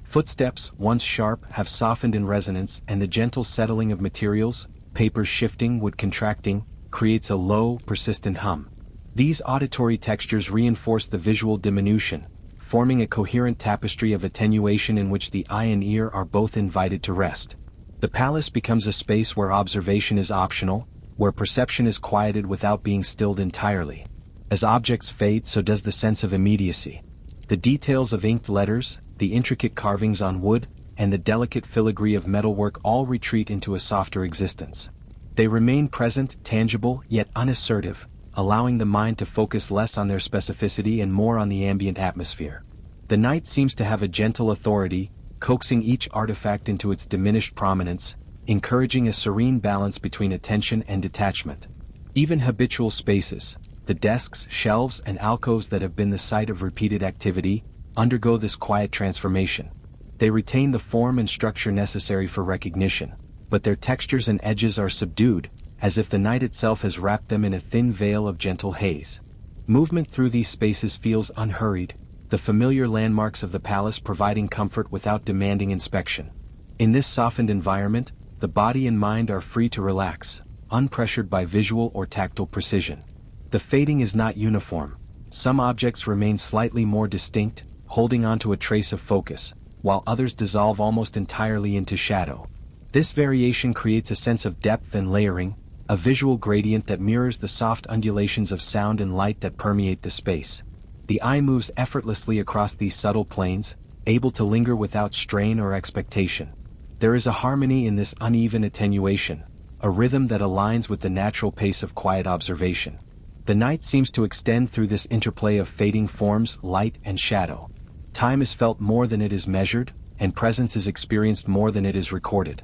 Footsteps, once sharp, have softened in resonance, and the gentle settling of materials, papers shifting, wood contracting, creates a low, persistent hum. These auditory textures reinforce the visual diminution, forming a coherent tapestry of attenuation in which the eye and ear are both invited to rest. The palace becomes a space where observation is optional, where perception is quieted without being stilled entirely. As objects fade, so does the sense of immediacy. The details of inked letters, the intricate carvings on wood, and the delicate filigree of metalwork all retreat into a softer existence. They remain present, tangible, yet unassertive, allowing the mind to focus less on their specificity and more on the ambient atmosphere. The night seems to have a gentle authority, coaxing each artifact into its diminished prominence, encouraging a serene balance between attention and detachment. Even habitual spaces, the desks, shelves, and alcoves that have been the site of repeated activity, undergo this quiet transformation. They retain the form and structure necessary for recognition, but their textures and edges are subdued, as if the night itself has wrapped them in a thin veil of gentle haze. Movement through these spaces feels unhurried, the familiar landmarks of the palace providing comfort without demanding inspection. In this softened environment, the body and mind are free to relax, unpressured by visual or tactile precision. The fading is not uniform. Some objects remain slightly more distinct, holding onto a trace of focus, while others dissolve almost entirely into shadow. This variation creates a sense of depth and layering, a visual gradient that mirrors the soft undulations of sound and light that permeate the space. The eye moves effortlessly across these subtle planes, able to linger without strain or expectation. There is a harmony in this uneven attenuation, a rhythm that aligns with the natural pace of quiet observation. The night seems to extend through this interplay of fading forms, light, and shadow. Time is felt more than it is measured, and presence is experienced more than it is recorded.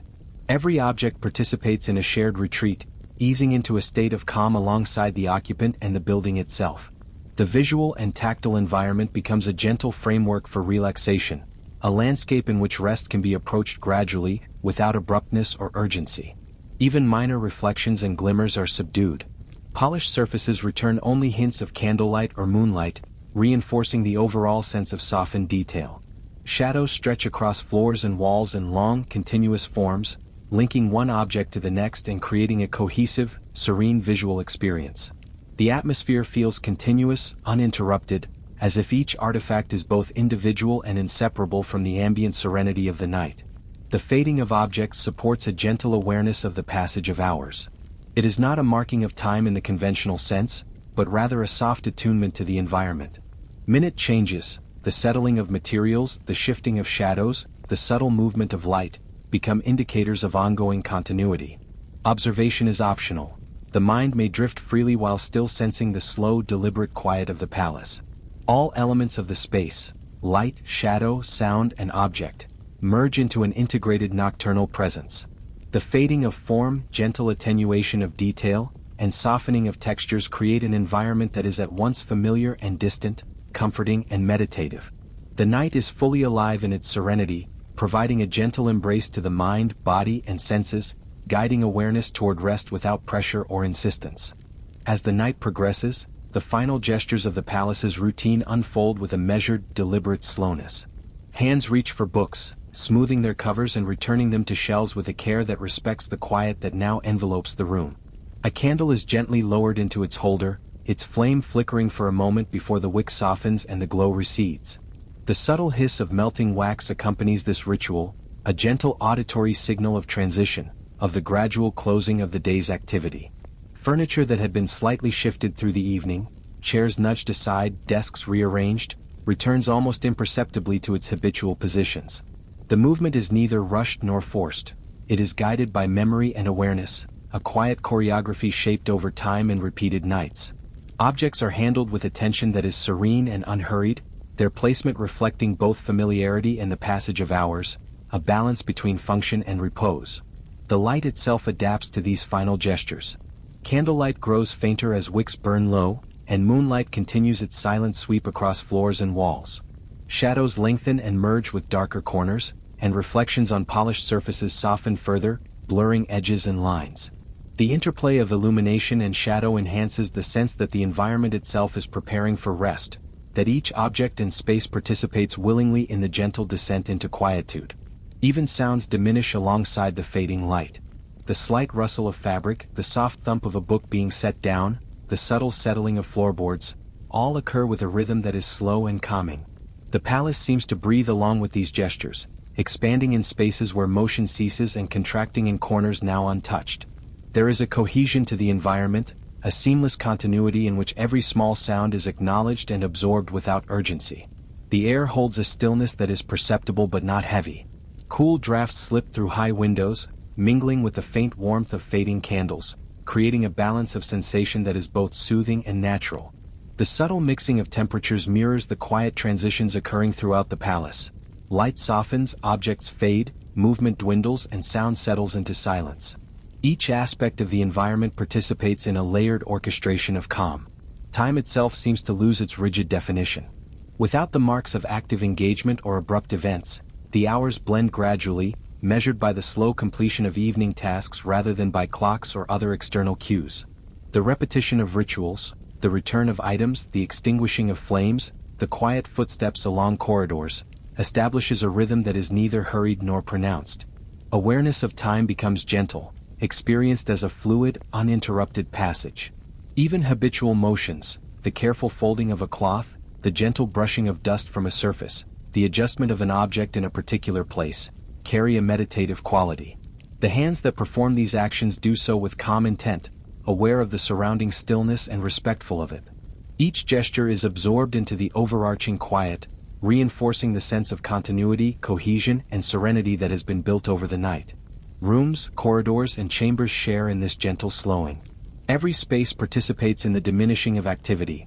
Every object participates in a shared retreat, easing into a state of calm alongside the occupant and the building itself. The visual and tactile environment becomes a gentle framework for relaxation, a landscape in which rest can be approached gradually, without abruptness or urgency. Even minor reflections and glimmers are subdued. Polished surfaces return only hints of candlelight or moonlight, reinforcing the overall sense of softened detail. Shadows stretch across floors and walls in long, continuous forms, linking one object to the next and creating a cohesive, serene visual experience. The atmosphere feels continuous, uninterrupted, as if each artifact is both individual and inseparable from the ambient serenity of the night. The fading of objects supports a gentle awareness of the passage of hours. It is not a marking of time in the conventional sense, but rather a soft attunement to the environment. Minute changes, the settling of materials, the shifting of shadows, the subtle movement of light, become indicators of ongoing continuity. Observation is optional. The mind may drift freely while still sensing the slow, deliberate quiet of the palace. All elements of the space, light, shadow, sound, and object, merge into an integrated nocturnal presence. The fading of form, gentle attenuation of detail, and softening of textures create an environment that is at once familiar and distant, comforting and meditative. The night is fully alive in its serenity, providing a gentle embrace to the mind, body, and senses, guiding awareness toward rest without pressure or insistence. As the night progresses, the final gestures of the palace's routine unfold with a measured, deliberate slowness. Hands reach for books, smoothing their covers and returning them to shelves with a care that respects the quiet that now envelopes the room. A candle is gently lowered into its holder, its flame flickering for a moment before the wick softens and the glow recedes. The subtle hiss of melting wax accompanies this ritual, a gentle auditory signal of transition, of the gradual closing of the day's activity. Furniture that had been slightly shifted through the evening, chairs nudged aside, desks rearranged, returns almost imperceptibly to its habitual positions. The movement is neither rushed nor forced. It is guided by memory and awareness, a quiet choreography shaped over time and repeated nights. Objects are handled with attention that is serene and unhurried, their placement reflecting both familiarity and the passage of hours, a balance between function and repose. The light itself adapts to these final gestures. Candlelight grows fainter as wicks burn low, and moonlight continues its silent sweep across floors and walls. Shadows lengthen and merge with darker corners, and reflections on polished surfaces soften further, blurring edges and lines. The interplay of illumination and shadow enhances the sense that the environment itself is preparing for rest, that each object and space participates willingly in the gentle descent into quietude. Even sounds diminish alongside the fading light. The slight rustle of fabric, the soft thump of a book being set down, the subtle settling of floorboards, all occur with a rhythm that is slow and calming. The palace seems to breathe along with these gestures, expanding in spaces where motion ceases and contracting in corners now untouched. There is a cohesion to the environment, a seamless continuity in which every small sound is acknowledged and absorbed without urgency. The air holds a stillness that is perceptible but not heavy. Cool drafts slip through high windows, mingling with the faint warmth of fading candles, creating a balance of sensation that is both soothing and natural. The subtle mixing of temperatures mirrors the quiet transitions occurring throughout the palace. Light softens, objects fade, movement dwindles, and sound settles into silence. Each aspect of the environment participates in a layered orchestration of calm. Time itself seems to lose its rigid definition. Without the marks of active engagement or abrupt events, the hours blend gradually, measured by the slow completion of evening tasks rather than by clocks or other external cues. The repetition of rituals, the return of items, the extinguishing of flames, the quiet footsteps along corridors, establishes a rhythm that is neither hurried nor pronounced. Awareness of time becomes gentle, experienced as a fluid, uninterrupted passage. Even habitual motions, the careful folding of a cloth, the gentle brushing of dust from a surface, the adjustment of an object in a particular place, carry a meditative quality. The hands that perform these actions do so with calm intent, aware of the surrounding stillness and respectful of it. Each gesture is absorbed into the overarching quiet, reinforcing the sense of continuity, cohesion, and serenity that has been built over the night. Rooms, corridors, and chambers share in this gentle slowing. Every space participates in the diminishing of activity.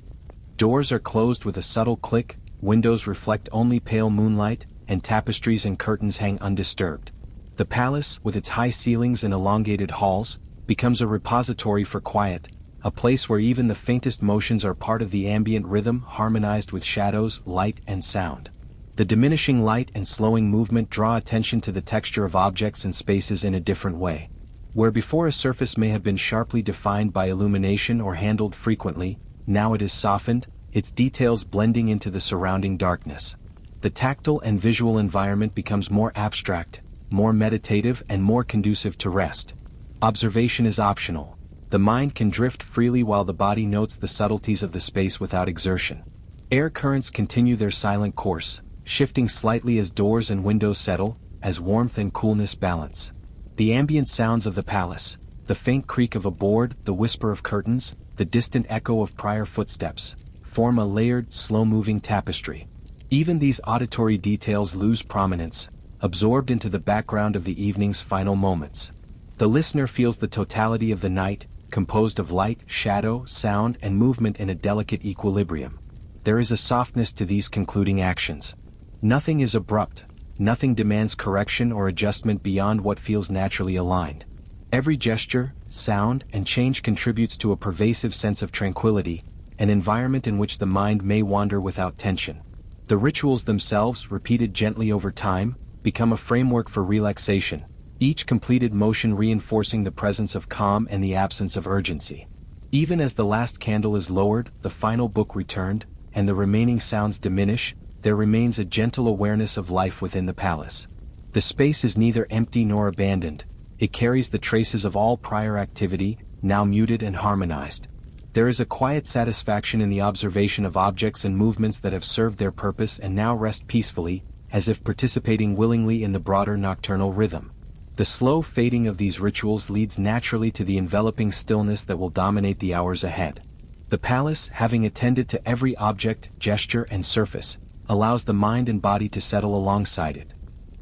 Doors are closed with a subtle click, windows reflect only pale moonlight, and tapestries and curtains hang undisturbed. The palace, with its high ceilings and elongated halls, becomes a repository for quiet, a place where even the faintest motions are part of the ambient rhythm harmonized with shadows, light, and sound. The diminishing light and slowing movement draw attention to the texture of objects and spaces in a different way. Where before a surface may have been sharply defined by illumination or handled frequently, now it is softened, its details blending into the surrounding darkness. The tactile and visual environment becomes more abstract, more meditative, and more conducive to rest. Observation is optional. The mind can drift freely while the body notes the subtleties of the space without exertion. Air currents continue their silent course, shifting slightly as doors and windows settle, as warmth and coolness balance. The ambient sounds of the palace, the faint creak of a board, the whisper of curtains, the distant echo of prior footsteps, form a layered, slow-moving tapestry. Even these auditory details lose prominence, absorbed into the background of the evening's final moments. The listener feels the totality of the night, composed of light, shadow, sound, and movement in a delicate equilibrium. There is a softness to these concluding actions. Nothing is abrupt, nothing demands correction or adjustment beyond what feels naturally aligned. Every gesture, sound, and change contributes to a pervasive sense of tranquility, an environment in which the mind may wander without tension. The rituals themselves, repeated gently over time, become a framework for relaxation, each completed motion reinforcing the presence of calm and the absence of urgency. Even as the last candle is lowered, the final book returned, and the remaining sounds diminish, there remains a gentle awareness of life within the palace. The space is neither empty nor abandoned, it carries the traces of all prior activity, now muted and harmonized. There is a quiet satisfaction in the observation of objects and movements that have served their purpose and now rest peacefully, as if participating willingly in the broader nocturnal rhythm. The slow fading of these rituals leads naturally to the enveloping stillness that will dominate the hours ahead. The palace, having attended to every object, gesture, and surface, allows the mind and body to settle alongside it.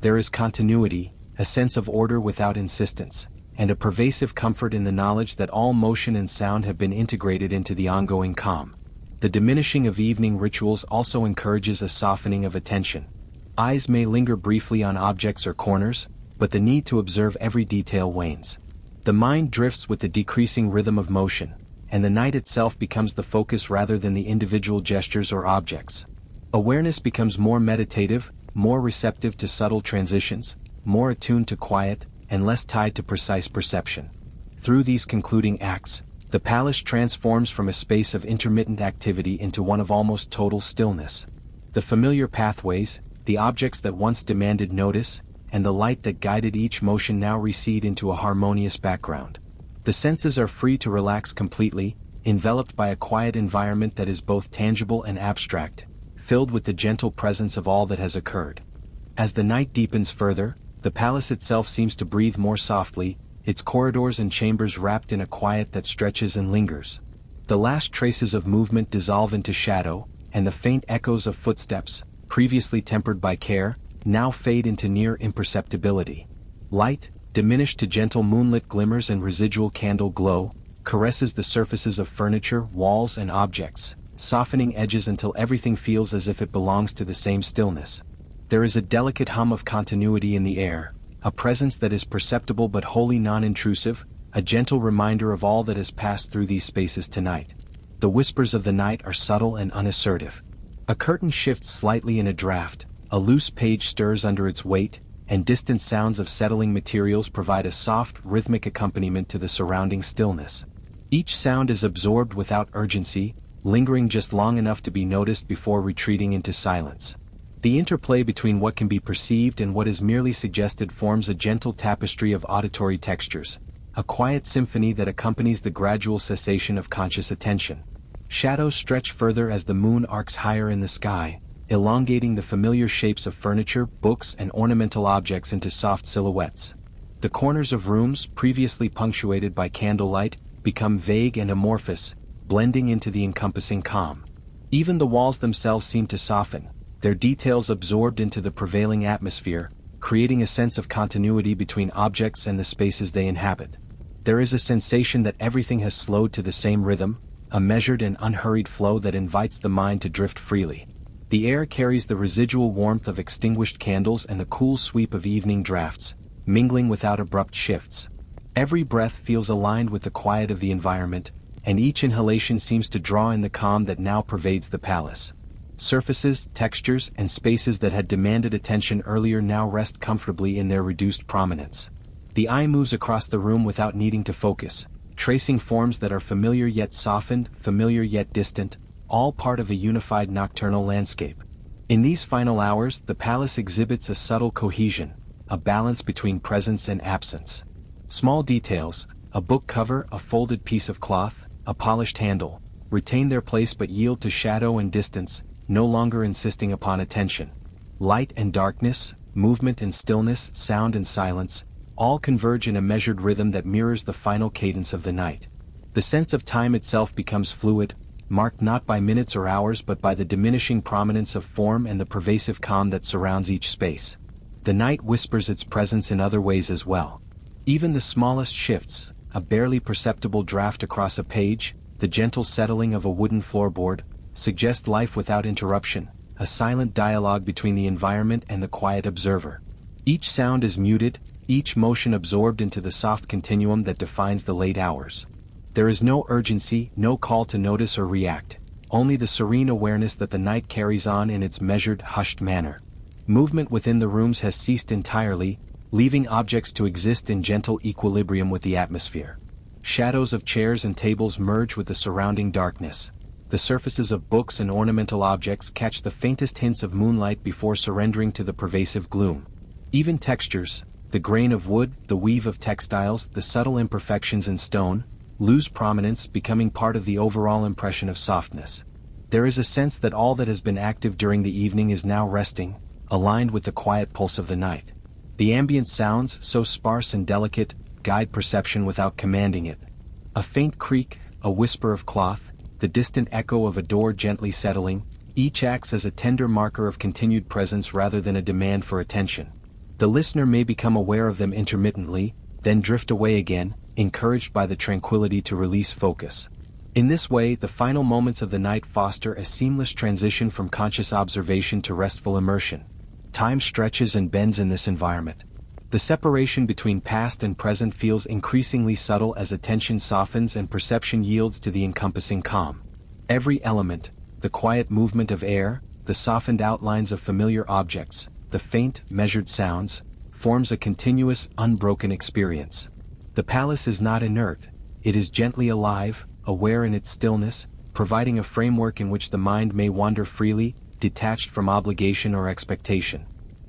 There is continuity, a sense of order without insistence, and a pervasive comfort in the knowledge that all motion and sound have been integrated into the ongoing calm. The diminishing of evening rituals also encourages a softening of attention. Eyes may linger briefly on objects or corners, but the need to observe every detail wanes. The mind drifts with the decreasing rhythm of motion, and the night itself becomes the focus rather than the individual gestures or objects. Awareness becomes more meditative, more receptive to subtle transitions, more attuned to quiet, and less tied to precise perception. Through these concluding acts, the palace transforms from a space of intermittent activity into one of almost total stillness. The familiar pathways, the objects that once demanded notice, and the light that guided each motion now recede into a harmonious background. The senses are free to relax completely, enveloped by a quiet environment that is both tangible and abstract, filled with the gentle presence of all that has occurred. As the night deepens further, the palace itself seems to breathe more softly, its corridors and chambers wrapped in a quiet that stretches and lingers. The last traces of movement dissolve into shadow, and the faint echoes of footsteps, previously tempered by care, now fade into near imperceptibility. Light, diminished to gentle moonlit glimmers and residual candle glow, caresses the surfaces of furniture, walls and objects, softening edges until everything feels as if it belongs to the same stillness. There is a delicate hum of continuity in the air, a presence that is perceptible but wholly non-intrusive, a gentle reminder of all that has passed through these spaces tonight. The whispers of the night are subtle and unassertive. A curtain shifts slightly in a draft, a loose page stirs under its weight, and distant sounds of settling materials provide a soft, rhythmic accompaniment to the surrounding stillness. Each sound is absorbed without urgency, lingering just long enough to be noticed before retreating into silence. The interplay between what can be perceived and what is merely suggested forms a gentle tapestry of auditory textures, a quiet symphony that accompanies the gradual cessation of conscious attention. Shadows stretch further as the moon arcs higher in the sky, elongating the familiar shapes of furniture, books, and ornamental objects into soft silhouettes. The corners of rooms, previously punctuated by candlelight, become vague and amorphous, blending into the encompassing calm. Even the walls themselves seem to soften, their details absorbed into the prevailing atmosphere, creating a sense of continuity between objects and the spaces they inhabit. There is a sensation that everything has slowed to the same rhythm, a measured and unhurried flow that invites the mind to drift freely. The air carries the residual warmth of extinguished candles and the cool sweep of evening drafts, mingling without abrupt shifts. Every breath feels aligned with the quiet of the environment, and each inhalation seems to draw in the calm that now pervades the palace. Surfaces, textures, and spaces that had demanded attention earlier now rest comfortably in their reduced prominence. The eye moves across the room without needing to focus, tracing forms that are familiar yet softened, familiar yet distant, all part of a unified nocturnal landscape. In these final hours, the palace exhibits a subtle cohesion, a balance between presence and absence. Small details, a book cover, a folded piece of cloth, a polished handle, retain their place but yield to shadow and distance, no longer insisting upon attention. Light and darkness, movement and stillness, sound and silence, all converge in a measured rhythm that mirrors the final cadence of the night. The sense of time itself becomes fluid, marked not by minutes or hours but by the diminishing prominence of form and the pervasive calm that surrounds each space. The night whispers its presence in other ways as well. Even the smallest shifts, a barely perceptible draft across a page, the gentle settling of a wooden floorboard, suggest life without interruption, a silent dialogue between the environment and the quiet observer. Each sound is muted, each motion absorbed into the soft continuum that defines the late hours. There is no urgency, no call to notice or react, only the serene awareness that the night carries on in its measured, hushed manner. Movement within the rooms has ceased entirely, leaving objects to exist in gentle equilibrium with the atmosphere. Shadows of chairs and tables merge with the surrounding darkness. The surfaces of books and ornamental objects catch the faintest hints of moonlight before surrendering to the pervasive gloom. Even textures, the grain of wood, the weave of textiles, the subtle imperfections in stone, lose prominence, becoming part of the overall impression of softness. There is a sense that all that has been active during the evening is now resting, aligned with the quiet pulse of the night. The ambient sounds, so sparse and delicate, guide perception without commanding it. A faint creak, a whisper of cloth, the distant echo of a door gently settling, each acts as a tender marker of continued presence rather than a demand for attention. The listener may become aware of them intermittently, then drift away again, encouraged by the tranquility to release focus. In this way, the final moments of the night foster a seamless transition from conscious observation to restful immersion. Time stretches and bends in this environment. The separation between past and present feels increasingly subtle as attention softens and perception yields to the encompassing calm. Every element, the quiet movement of air, the softened outlines of familiar objects, the faint, measured sounds, forms a continuous, unbroken experience. The palace is not inert, it is gently alive, aware in its stillness, providing a framework in which the mind may wander freely, detached from obligation or expectation.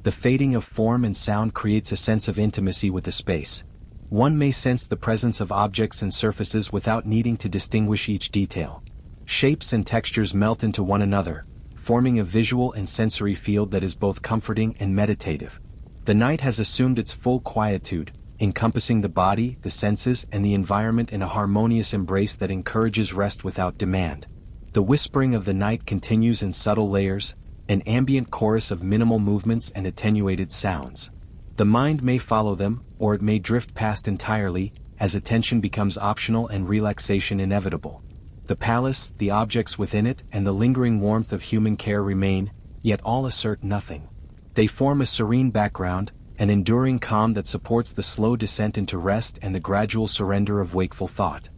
The fading of form and sound creates a sense of intimacy with the space. One may sense the presence of objects and surfaces without needing to distinguish each detail. Shapes and textures melt into one another, forming a visual and sensory field that is both comforting and meditative. The night has assumed its full quietude, encompassing the body, the senses, and the environment in a harmonious embrace that encourages rest without demand. The whispering of the night continues in subtle layers, an ambient chorus of minimal movements and attenuated sounds. The mind may follow them, or it may drift past entirely, as attention becomes optional and relaxation inevitable. The palace, the objects within it, and the lingering warmth of human care remain, yet all assert nothing. They form a serene background, an enduring calm that supports the slow descent into rest and the gradual surrender of wakeful thought.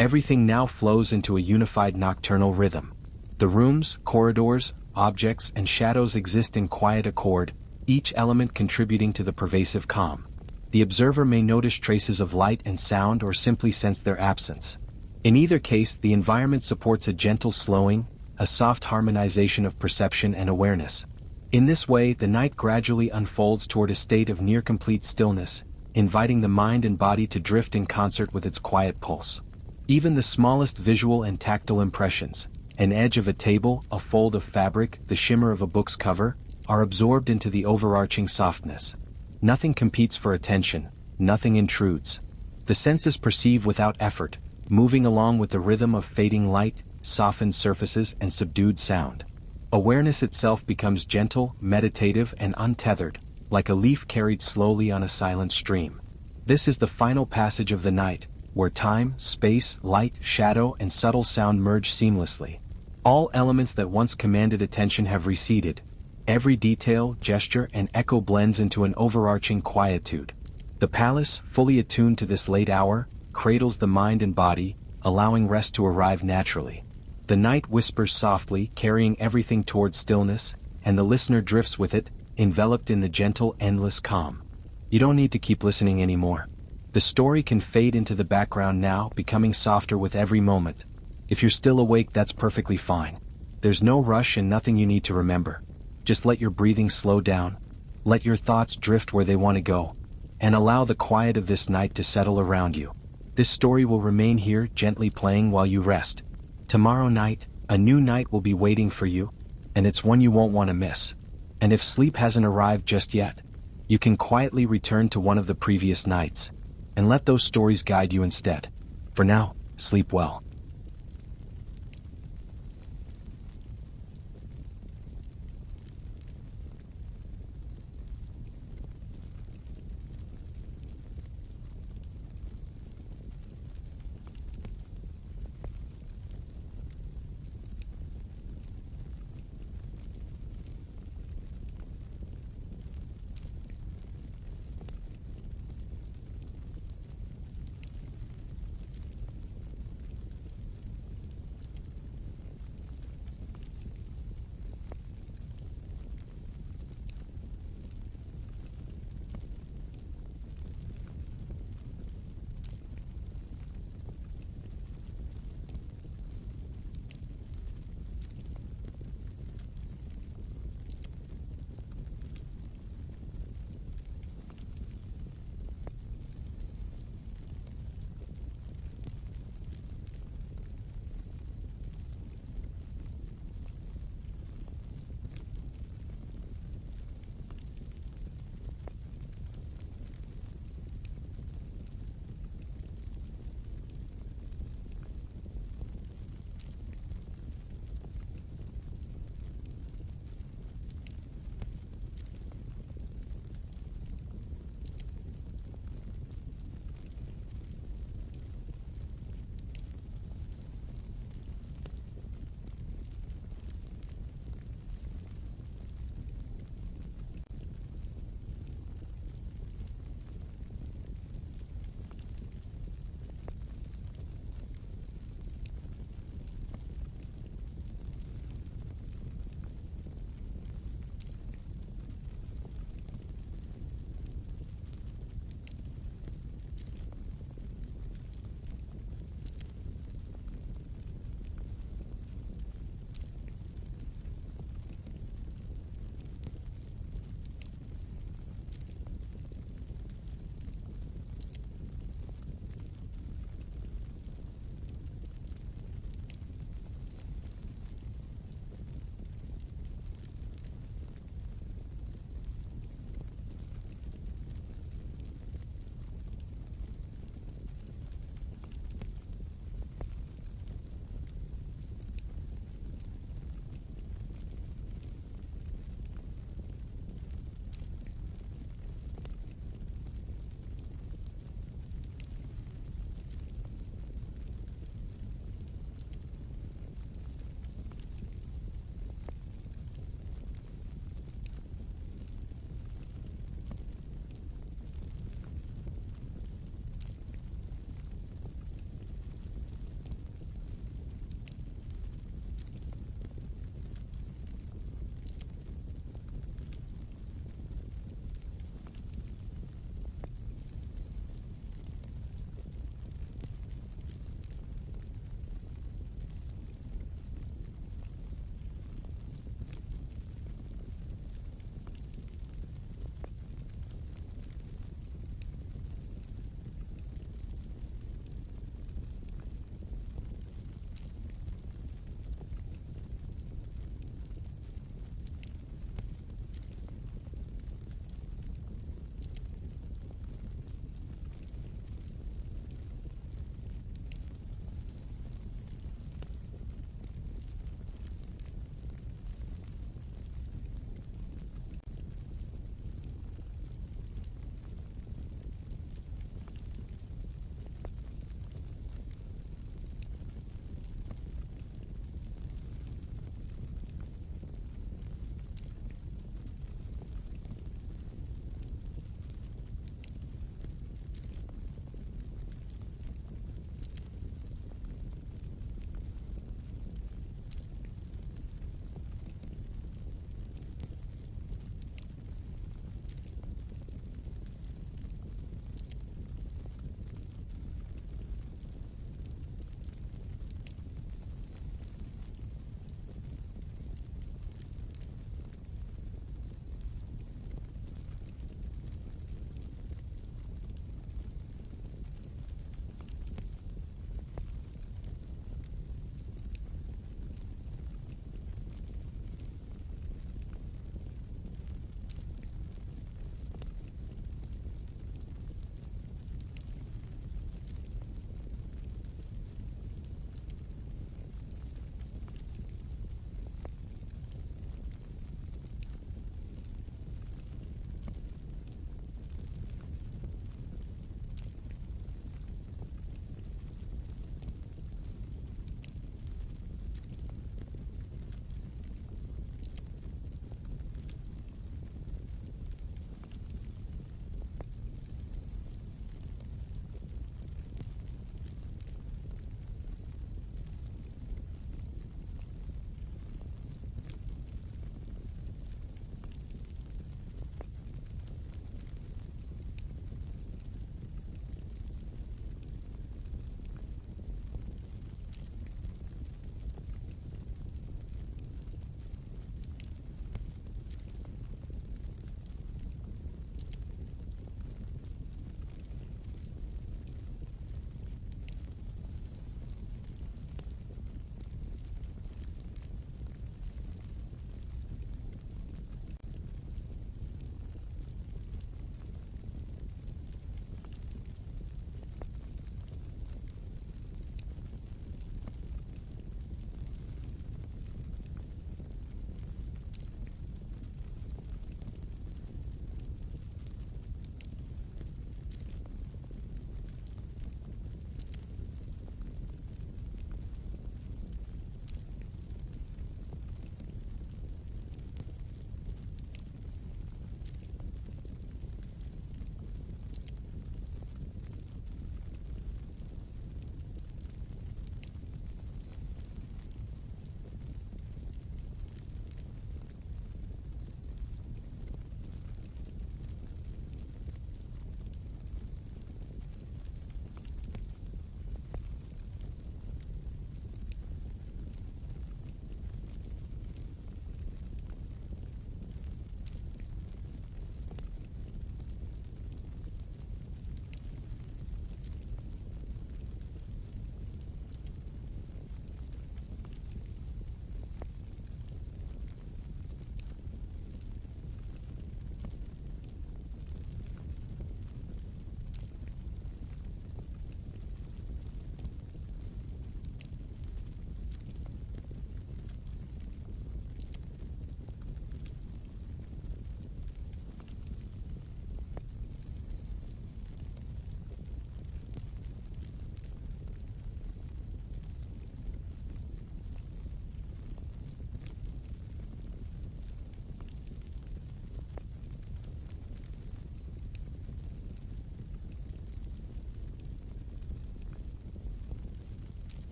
Everything now flows into a unified nocturnal rhythm. The rooms, corridors, objects, and shadows exist in quiet accord, each element contributing to the pervasive calm. The observer may notice traces of light and sound or simply sense their absence. In either case, the environment supports a gentle slowing, a soft harmonization of perception and awareness. In this way, the night gradually unfolds toward a state of near-complete stillness, inviting the mind and body to drift in concert with its quiet pulse. Even the smallest visual and tactile impressions, an edge of a table, a fold of fabric, the shimmer of a book's cover, are absorbed into the overarching softness. Nothing competes for attention, nothing intrudes. The senses perceive without effort, moving along with the rhythm of fading light, softened surfaces, and subdued sound. Awareness itself becomes gentle, meditative, and untethered, like a leaf carried slowly on a silent stream. This is the final passage of the night, where time, space, light, shadow, and subtle sound merge seamlessly. All elements that once commanded attention have receded. Every detail, gesture, and echo blends into an overarching quietude. The palace, fully attuned to this late hour, cradles the mind and body, allowing rest to arrive naturally. The night whispers softly, carrying everything toward stillness, and the listener drifts with it, enveloped in the gentle, endless calm. You don't need to keep listening anymore. The story can fade into the background now, becoming softer with every moment. If you're still awake, that's perfectly fine. There's no rush and nothing you need to remember. Just let your breathing slow down, let your thoughts drift where they want to go, and allow the quiet of this night to settle around you. This story will remain here, gently playing while you rest. Tomorrow night, a new night will be waiting for you, and it's one you won't want to miss. And if sleep hasn't arrived just yet, you can quietly return to one of the previous nights, and let those stories guide you instead. For now, sleep well.